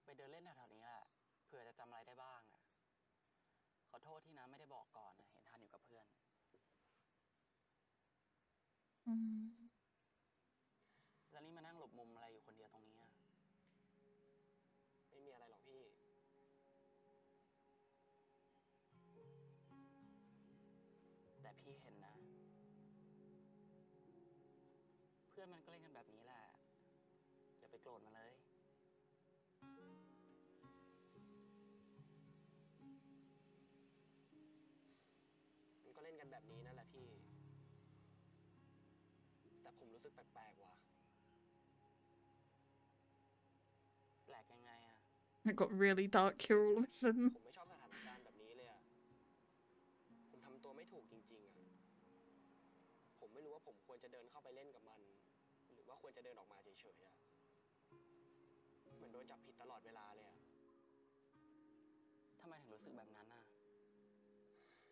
ไปเดินเล่นแถวๆนี้แหละเผื่อจะจำอะไรได้บ้างขอโทษที่น้าไม่ได้บอกก่อนเห็นทันอยู่กับเพื่อนแล้วนี่มานั่งหลบมุมอะไรอยู่คนเดียวตรงนี้ไม่มีอะไรหรอกพี่แต่พี่เห็นนะเพื่อนมันก็เล่นกันแบบนี้แหละอย่าไปโกรธมันเลยมันก็เล่นกันแบบนี้นั่นแหละพี่แต่ผมรู้สึกแปลกๆว่ะแปลกยังไงอะ It got really dark here all of a sudden. ผมไม่ชอบสถานการณ์แบบนี้เลยอะผมทำตัวไม่ถูกจริงๆอะผมไม่รู้ว่าผมควรจะเดินเข้าไปเล่นกับมันหรือว่าควรจะเดินออกมาเฉยๆอะเหมือนโดนจับผิดตลอดเวลาเลยอะทำไมถึงรู้สึกแบบนั้นน่ะ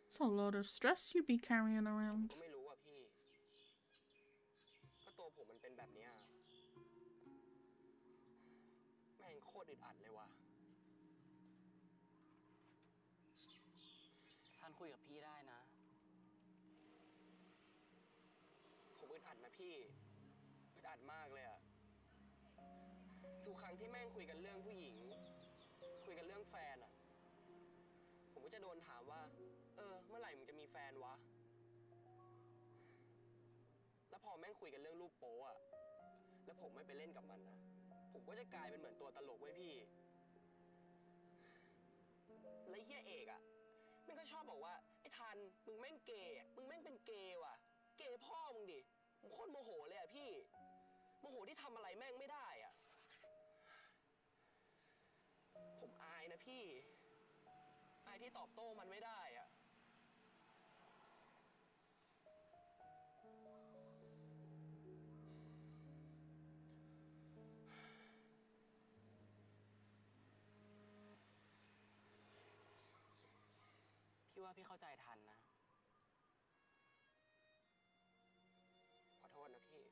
It's a lot of stress you be carrying around. ไม่รู้อะพี่ก็ตัวผมมันเป็นแบบเนี้ยแม่งโคตรอึดอัดเลยว่ะท่านคุยกับพี่ได้นะผมอึดอัดนะพี่อึดอัดมากเลยอะทุกครั้งที่แม่งคุยกันเรื่องผู้หญิงคุยกันเรื่องแฟนอะผม จะโดนถามว่า เมื่อไหร่มึงจะมีแฟนวะ แล้วพอแม่งคุยกันเรื่องรูปโป๊อะแล้วผมไม่ไปเล่นกับมันนะ ผมก็จะกลายเป็นเหมือนตัวตลกไว้พี่ แล้วเฮียเอกอะแม่งก็ชอบบอกว่าไอ้ทันมึงแม่งเกย์อะมึงแม่งเป็นเกย์ว่ะ เกย์พ่อมึงดิผมโคตรโมโหเลยอะพี่ โมโหที่ทำอะไรแม่งไม่ได้อะผมอายนะพี่ อายที่ตอบโต้มันไม่ได้อะพี่ว่าพี่เข้าใจทันนะ ขอโทษนะพี่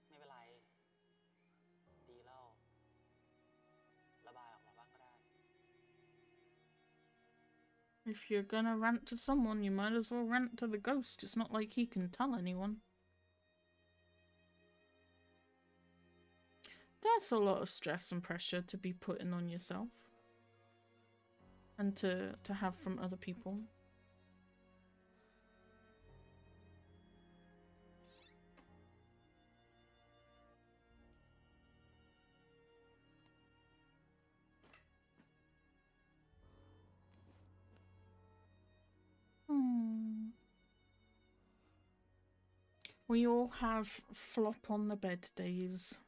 ไม่เป็นไร ดีแล้ว ระบายออกมาบ้างก็ได้ If you're gonna rant to someone, you might as well rant to the ghost. It's not like he can tell anyone. That's a lot of stress and pressure to be putting on yourself. And to have from other people. We all have flop on the bed days.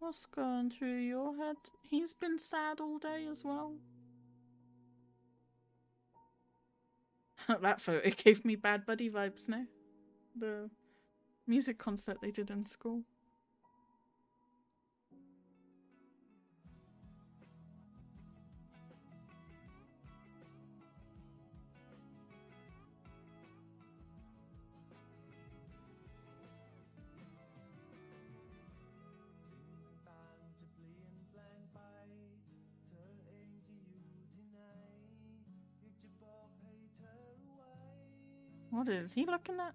What's going through your head? He's been sad all day as well. That photo gave me Bad Buddy vibes now. The music concert they did in school. What is he looking at?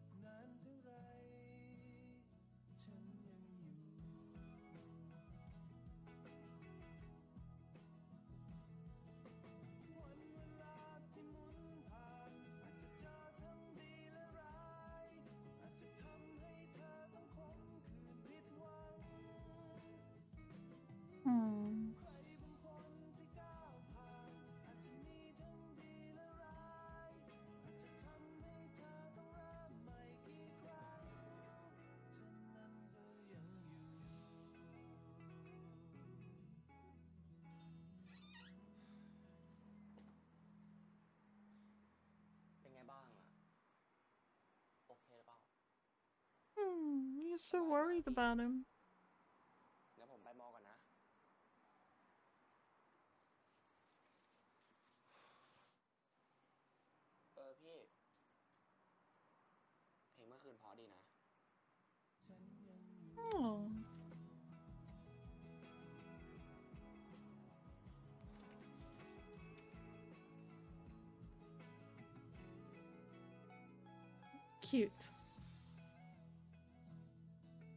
You're so worried about him. เดี๋ยวผมไปมอก่อนนะ พี่ เพลงเมื่อคืนเพราะดีนะ Oh. Cute.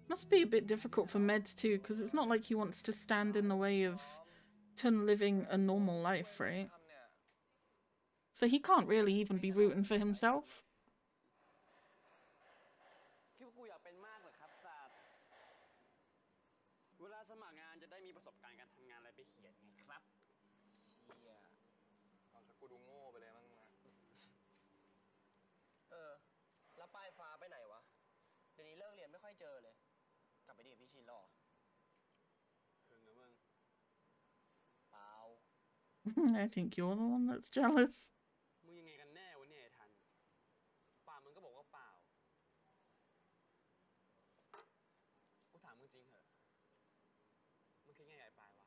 Must be a bit difficult for Meds too, because it's not like he wants to stand in the way of Tun living a normal life, right? So he can't really even be rooting for himself. คิดว่ากูอยากเป็นมากเหรอครับศาสตร์เวลาสมัครงานจะได้มีประสบการณ์การทำงานอะไรไปเขียนไงครับเชี่ยเอาสักกูดูโง่ไปเลยมั้งนะแล้วป้ายฟ้าไปไหนวะ เดี๋ยวนี้เลิกเรียนไม่ค่อยเจอเลย กลับไปดีกับพี่ชินหรอหึงนะมึงเปล่า I think you're the one that's jealous. มึงยังไงกันแน่วะเนี่ยไอ้ทันป่ามึงก็บอกว่าเปล่ากูถามมึงจริงเหรอมึงคิดไงกับไอ้ปายวะ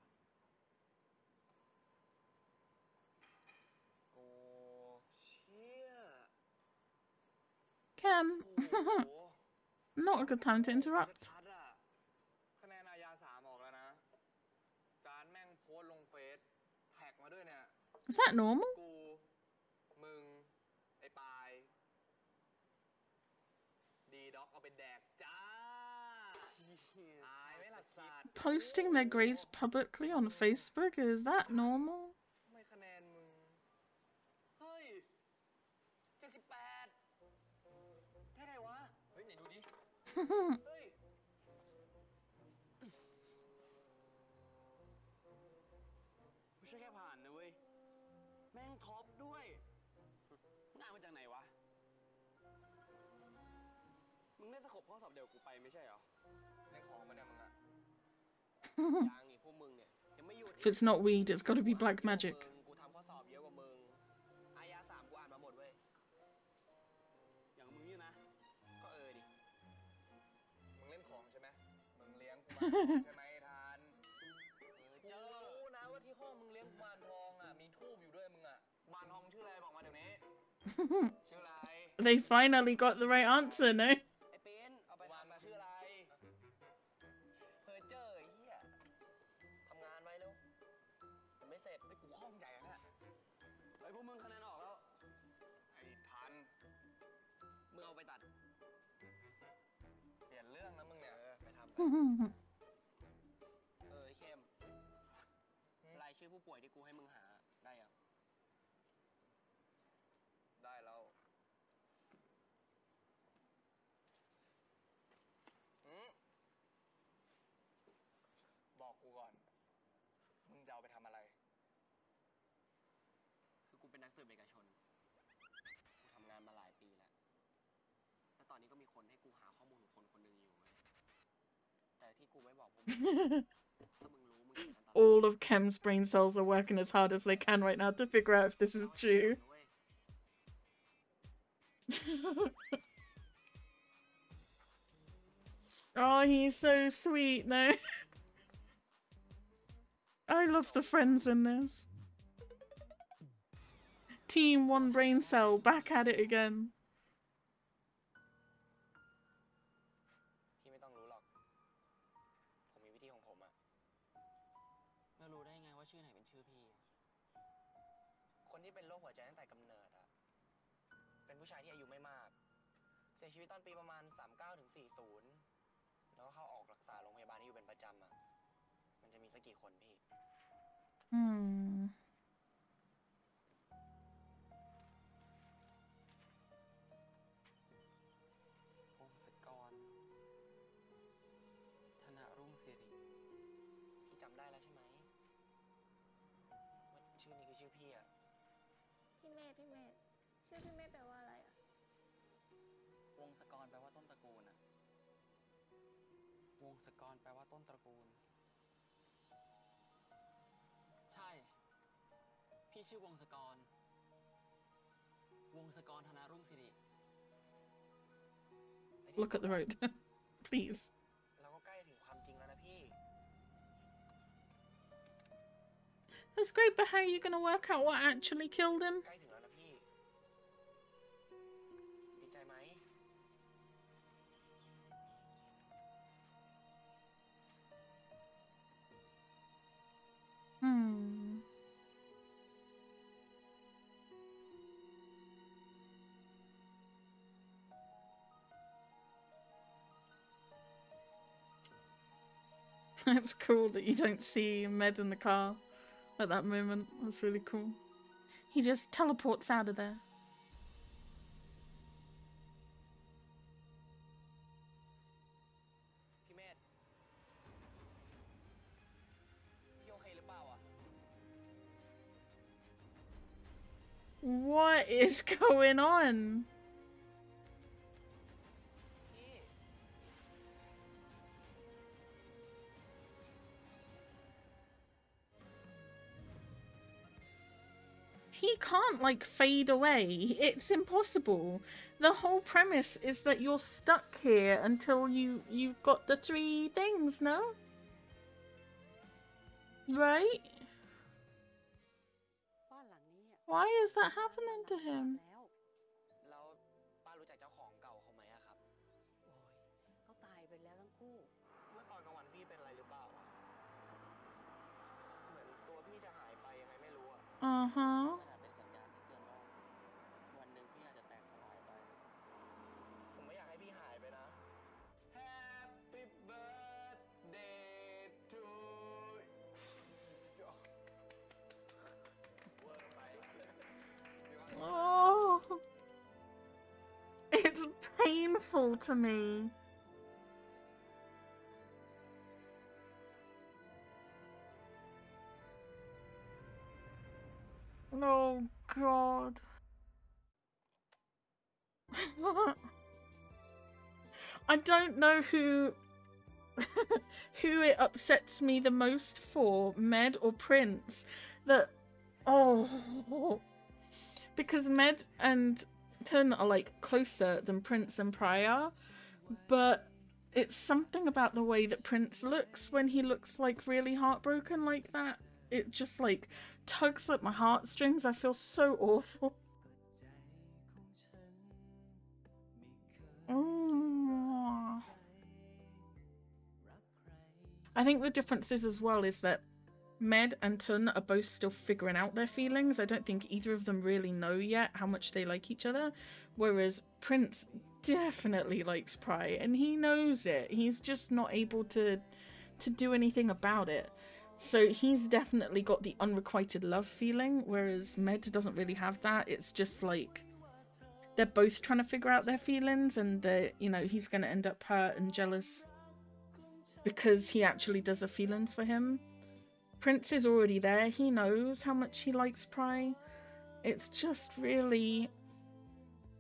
กูเชี่ย Cam. Not a good time to interrupt. ชัดๆอะคะแนนอาญา3ออกแล้วนะ จานแม่งโพสต์ลงเฟซแท็กมาด้วยเนี่ย Is that normal? กู มึง ไอ้ปาย ดีด็อกเอาไปแดกจ้า อายไหมล่ะสัตว์ Posting their grades publicly on Facebook? Is that normal? ทำไมคะแนนมึง เฮ้ย 78 ได้ไงวะ เฮ้ยไหนดูดิ เฮ้ย ไม่ใช่แค่ผ่านนะเว้ย แม่งท็อปด้วยมึงอ่านมาจากไหนวะ มึงได้สกบข้อสอบเดียวกูไปไม่ใช่เหรอ เล่นของมาเนี่ยมึงอะ ยังอีกพวกมึงเนี่ยยังไม่หยุด If it's not weed, it's gotta be black magic. กูทำข้อสอบเยอะกว่ามึงอายา3กูอ่านมาหมดเว้ย อย่างมึงนี่นะ ก็ดิ มึงเล่นของใช่ไหม มึงเลี้ยงกุมารทองใช่ไหมทาน เจอ กูรู้นะว่าที่ห้องมึงเลี้ยงกุมารทองอ่ะ มีทูบอยู่ด้วยมึงอ่ะกุมารทองชื่ออะไรบอกมาเดี๋ยวนี้ ชื่ออะไร They finally got the right answer, no? ไอ้เป็นเอาไป กุมาร ทำ มาชื่ออะไร เพอเจอไอ้เหี้ยทำงานไว้เร็วมันไม่เสร็จ ไอ้กูข้องใหญ่อะเนี่ย ไอ้พวกมึงคะแนนออกแล้ว ไอ้ทัน มึงเอาไปตัด เปลี่ยนเรื่องนะมึงเนี่ย ไปทำไป ไอ้เข้มรายชื่อผู้ป่วยที่กูให้มึงหาได้ยัง ได้แล้วบอกกูก่อน มึงจะเอาไปทำอะไร คือกูเป็นนักสืบเอกชน กูทำงานมาหลายปีแล้ว แล้วตอนนี้ก็มีคนให้กูหาข้อมูลของคนคนหนึ่งอยู่เว้ยแต่ที่กูไม่บอกพวกมึง ถ้ามึงรู้มึงจะทำตาม All of Kem's brain cells are working as hard as they can right now to figure out if this is true. Oh, he's so sweet, no? I love the friends in this. Team One Brain Cell, back at it again. พี่ไม่ต้องรู้หรอก ผมมีวิธีของผมอะแล้วรู้ได้ไงว่าชื่อไหนเป็นชื่อพี่ คนที่เป็นโรคหัวใจตั้งแต่กำเนิดอะเป็นผู้ชายที่อายุไม่มาก เสียชีวิตตอนปีประมาณ 39 ถึง 40 แล้วก็เข้าออกรักษาโรงพยาบาลที่อยู่เป็นประจำอะมันจะมีสักกี่คนพี่ Hmm. พงศกร ธนรุ่งสิริ พี่จำได้แล้วใช่ไหมว่าชื่อนี้คือชื่อพี่อะ พี่เมธชื่อพี่เมธแปลว่าอะไรอ่ะ วงศกรแปลว่าต้นตระกูลอะวงศกรแปลว่าต้นตระกูล ใช่ พี่ชื่อวงศกร วงศกรธนารุ่งสิริ Look at the road. Please. เราก็ใกล้ถึงความจริงแล้วนะพี่ That's great, but how are you gonna work out what actually killed him? ใกล้ถึงแล้วนะพี่ ดีใจไหม Hmm. That's cool that you don't see Med in the car at that moment. That's really cool. He just teleports out of there. พี่เมธพี่โอเคหรือเปล่าอะ What is going on? พี่ He can't, like, fade away. It's impossible. The whole premise is that you're stuck here until you've got the 3 things, no? Right? บ้านหลังนี้อะ Why is that happening to him? แล้วป้ารู้จักเจ้าของเก่าเขาไหมอะครับ โอ้ย คู่เมื่อตอนกลางวันพี่เป็นอะไรหรือเปล่าอะเหมือนตัวพี่จะหายไปยังไงไม่รู้อะ Uh-huh. มันอาจเป็นสัญญาณที่เตือนว่าวันหนึ่งพี่อาจจะแตกสลายไป ผมไม่อยากให้พี่หายไปนะ Happy birthday to เวอร์ไป Oh, it's painful to me. Oh God. I don't know who who it upsets me the most for, Med or Prince. That because Med and Tun are like closer than Prince and Priya, but it's something about the way that Prince looks when he looks like really heartbroken like that. It just like tugs at my heartstrings. I feel so awful. I think the difference is as well is that Med and Tun are both still figuring out their feelings. I don't think either of them really know yet how much they like each other. Whereas Prince definitely likes Pry, and he knows it. He's just not able to do anything about it. So he's definitely got the unrequited love feeling, whereas Med doesn't really have that. It's just like they're both trying to figure out their feelings, and you know, he's going to end up hurt and jealous because he actually does have feelings for him. Prince is already there. He knows how much he likes Pry. It's just really...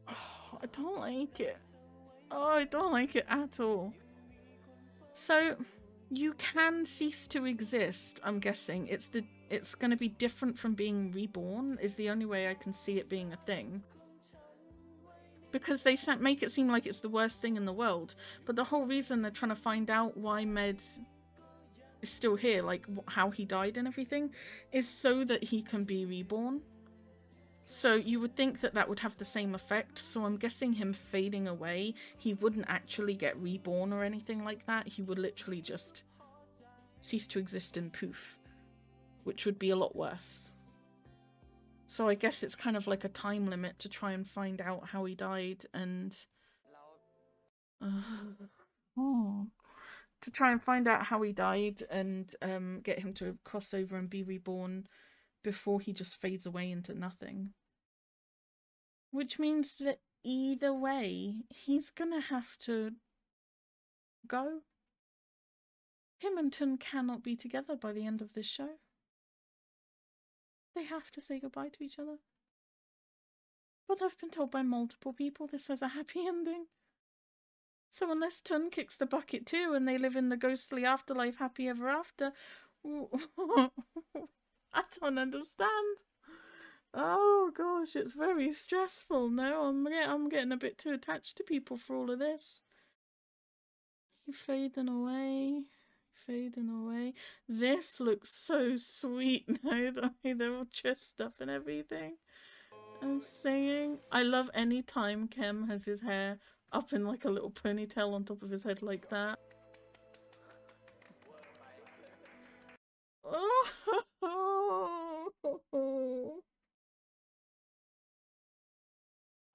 Oh, I don't like it. Oh, I don't like it at all. So, you can cease to exist, I'm guessing. It's going to be different from being reborn, is the only way I can see it being a thing. Because they make it seem like it's the worst thing in the world. But the whole reason they're trying to find out why Med is still here, like how he died and everything, is so that he can be reborn. So you would think that that would have the same effect. So I'm guessing him fading away, he wouldn't actually get reborn or anything like that. He would literally just cease to exist and poof, which would be a lot worse. So I guess it's kind of like a time limit to try and find out how he died and... to try and find out how he died and get him to cross over and be reborn before he just fades away into nothing. Which means that either way, he's gonna have to go. Him and Tun cannot be together by the end of this show. They have to say goodbye to each other. But I've been told by multiple people this has a happy ending. So unless Tun kicks the bucket too and they live in the ghostly afterlife happy ever after, I don't understand. Oh gosh, it's very stressful. No, I'm getting a bit too attached to people for all of this. You're fading away. Fading away. This looks so sweet now, the way they're all dressed up and everything. And singing. I love any time Kem has his hair up in like a little ponytail on top of his head like that.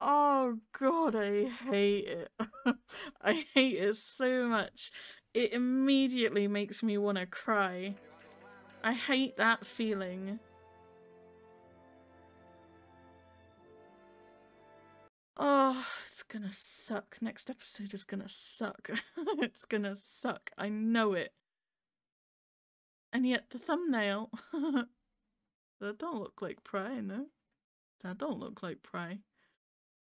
Oh god, I hate it. I hate it so much. It immediately makes me want to cry. I hate that feeling. Oh, it's gonna suck. Next episode is gonna suck. It's gonna suck. I know it. And yet the thumbnail... that don't look like Pry, no? That don't look like Pry.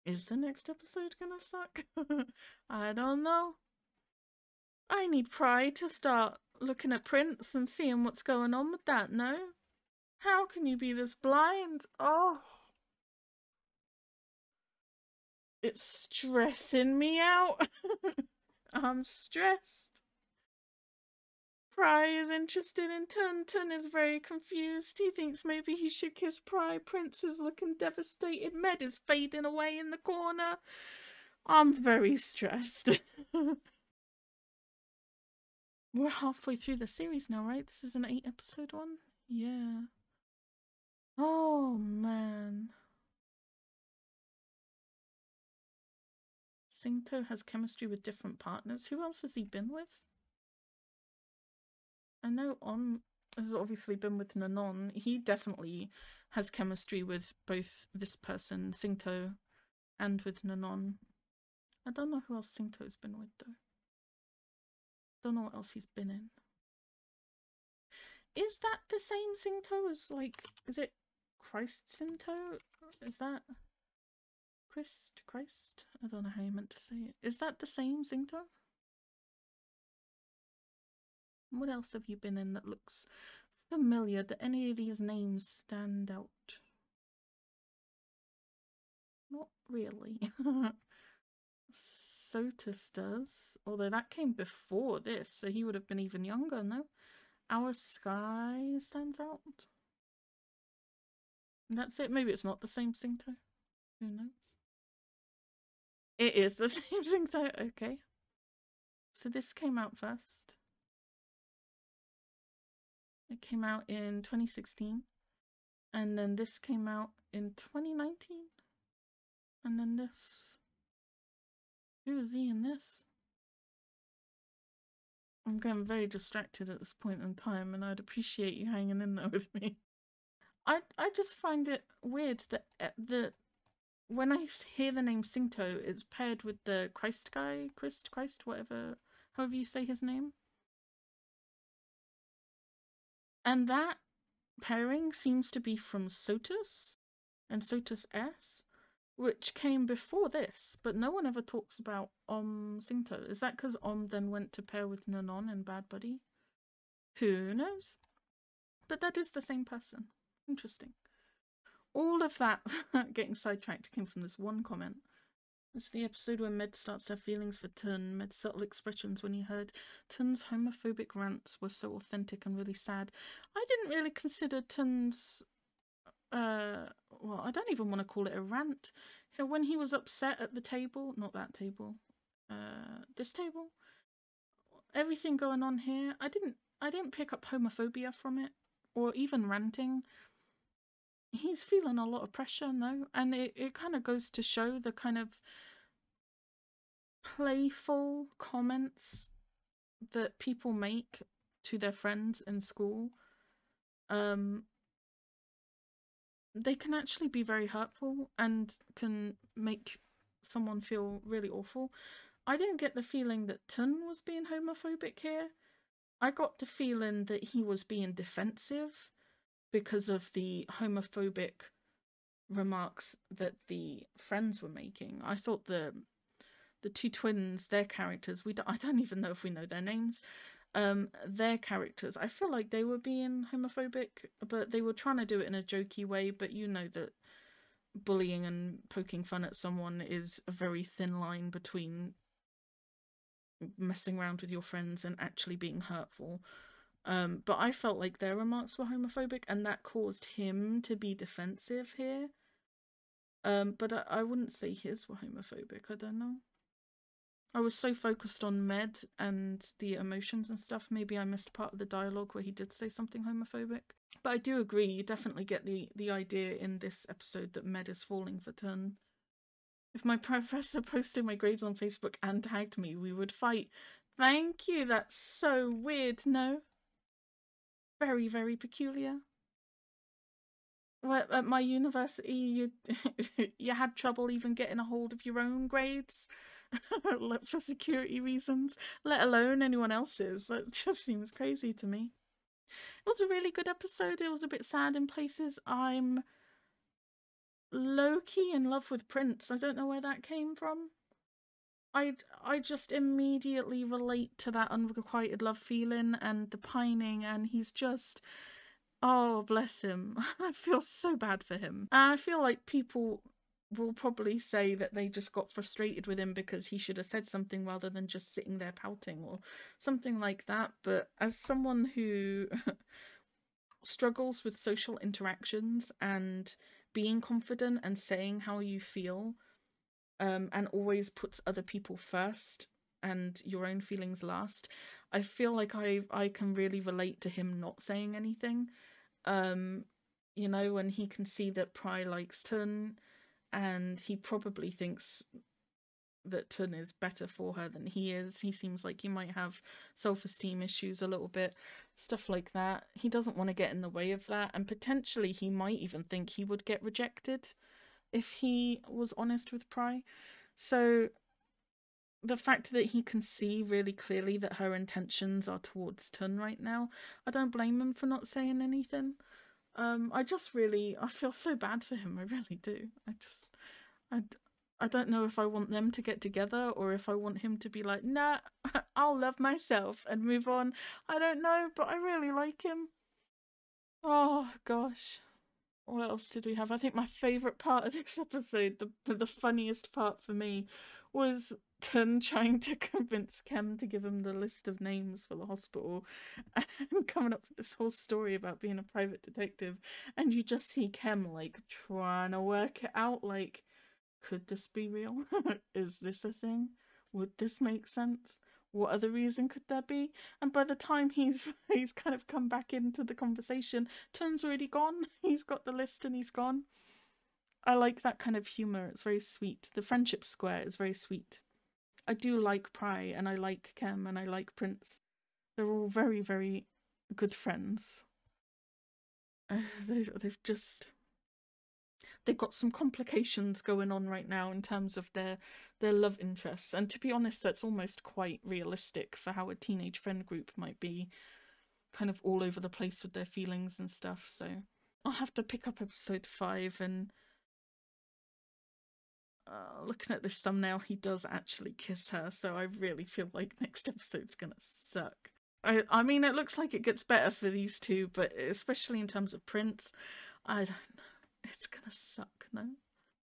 Is the next episode gonna suck? I don't know. I need Pry to start looking at Prince and seeing what's going on with that, no? How can you be this blind? Oh. It's stressing me out. I'm stressed. Pry is interested in Tun. Tun is very confused. He thinks maybe he should kiss Pry. Prince is looking devastated. Med is fading away in the corner. I'm very stressed. We're halfway through the series now, right? This is an 8-episode one? Yeah. Oh, man. Singto has chemistry with different partners. Who else has he been with? I know On has obviously been with Nanon. He definitely has chemistry with both this person, Singto, and with Nanon. I don't know who else Singto's been with, though. Don't know what else he's been in. Is that the same Singto as, like, is it Christ Singto? Is that Christ? I don't know how you meant to say it. Is that the same Singto? What else have you been in that looks familiar? Do any of these names stand out? Not really. Sotus does, although that came before this, so he would have been even younger, no? Our Sky stands out. And that's it. Maybe it's not the same Singto. Who knows? It is the same Singto. Okay. So this came out first. It came out in 2016. And then this came out in 2019. And then this. Who is he in this? I'm getting very distracted at this point in time, and I'd appreciate you hanging in there with me. I just find it weird that when I hear the name Singto, it's paired with the Christ guy, Christ, whatever, however you say his name. And that pairing seems to be from Sotus and Sotus S, which came before this, but no one ever talks about Singto. Is that because then went to pair with Nanon and Bad Buddy? Who knows? But that is the same person. Interesting. All of that getting sidetracked came from this one comment. It's the episode where Med starts to have feelings for Tun. Med's subtle expressions when he heard Tun's homophobic rants were so authentic and really sad. I didn't really consider Tun's well, I don't even want to call it a rant. When he was upset at the table, not that table, this table, everything going on here, I didn't pick up homophobia from it, or even ranting. He's feeling a lot of pressure, no? And it kind of goes to show the kind of playful comments that people make to their friends in school. They can actually be very hurtful and can make someone feel really awful. I didn't get the feeling that Tun was being homophobic here. I got the feeling that he was being defensive because of the homophobic remarks that the friends were making. I thought the two twins, their characters, I don't even know if we know their names. Their characters, I feel like they were being homophobic, but they were trying to do it in a jokey way. But you know that bullying and poking fun at someone is a very thin line between messing around with your friends and actually being hurtful. But I felt like their remarks were homophobic, and that caused him to be defensive here. But I wouldn't say his were homophobic. I don't know. I was so focused on Med and the emotions and stuff, maybe I missed part of the dialogue where he did say something homophobic. But I do agree, you definitely get the idea in this episode that Med is falling for Tun. If my professor posted my grades on Facebook and tagged me, we would fight. Thank you, that's so weird, no? Very, very peculiar. Well, at my university, you had trouble even getting a hold of your own grades for security reasons, let alone anyone else's. That just seems crazy to me. It was a really good episode. It was a bit sad in places. I'm low-key in love with Prince. I don't know where that came from. I just immediately relate to that unrequited love feeling and the pining, and he's just... oh, bless him. I feel so bad for him. And I feel like people will probably say that they just got frustrated with him because he should have said something rather than just sitting there pouting or something like that. But as someone who struggles with social interactions and being confident and saying how you feel, and always puts other people first and your own feelings last. I feel like I can really relate to him not saying anything. You know, when he can see that Pry likes Tun, and he probably thinks that Tun is better for her than he is. He seems like he might have self-esteem issues a little bit, stuff like that. He doesn't want to get in the way of that, and potentially he might even think he would get rejected if he was honest with Pry. So the fact that he can see really clearly that her intentions are towards Tun right now, I don't blame him for not saying anything. I feel so bad for him, I really do. I don't know if I want them to get together or if I want him to be like, nah, I'll love myself and move on. I don't know, but I really like him. Oh, gosh. What else did we have? I think my favourite part of this episode, the funniest part for me, was Tun trying to convince Kem to give him the list of names for the hospital and coming up with this whole story about being a private detective. And you just see Kem, like, trying to work it out, like, could this be real? Is this a thing? Would this make sense? What other reason could there be? And by the time he's kind of come back into the conversation, Tun's already gone. He's got the list and he's gone. I like that kind of humour. It's very sweet. The friendship square is very sweet. I do like Pry, and I like Kem, and I like Prince. They're all very, very good friends. They've got some complications going on right now in terms of their love interests, and to be honest, that's almost quite realistic for how a teenage friend group might be, kind of all over the place with their feelings and stuff. So I'll have to pick up episode 5, and looking at this thumbnail, he does actually kiss her, so I really feel like next episode's gonna suck. I mean, it looks like it gets better for these two, but especially in terms of Prince, I don't know. It's gonna suck, no?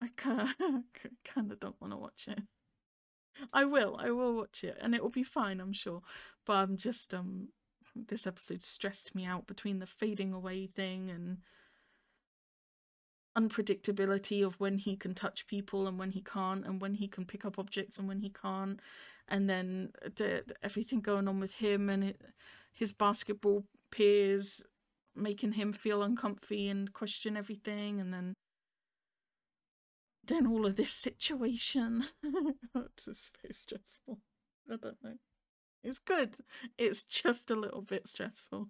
I kind of don't want to watch it. I will watch it, and it will be fine, I'm sure. But I'm just, this episode stressed me out between the fading away thing and unpredictability of when he can touch people and when he can't, and when he can pick up objects and when he can't, and then everything going on with him and his basketball peers making him feel uncomfy and question everything, and then all of this situation. It's just very stressful. I don't know. It's good. It's just a little bit stressful.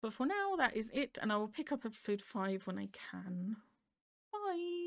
But for now, that is it, and I will pick up episode 5 when I can. Bye!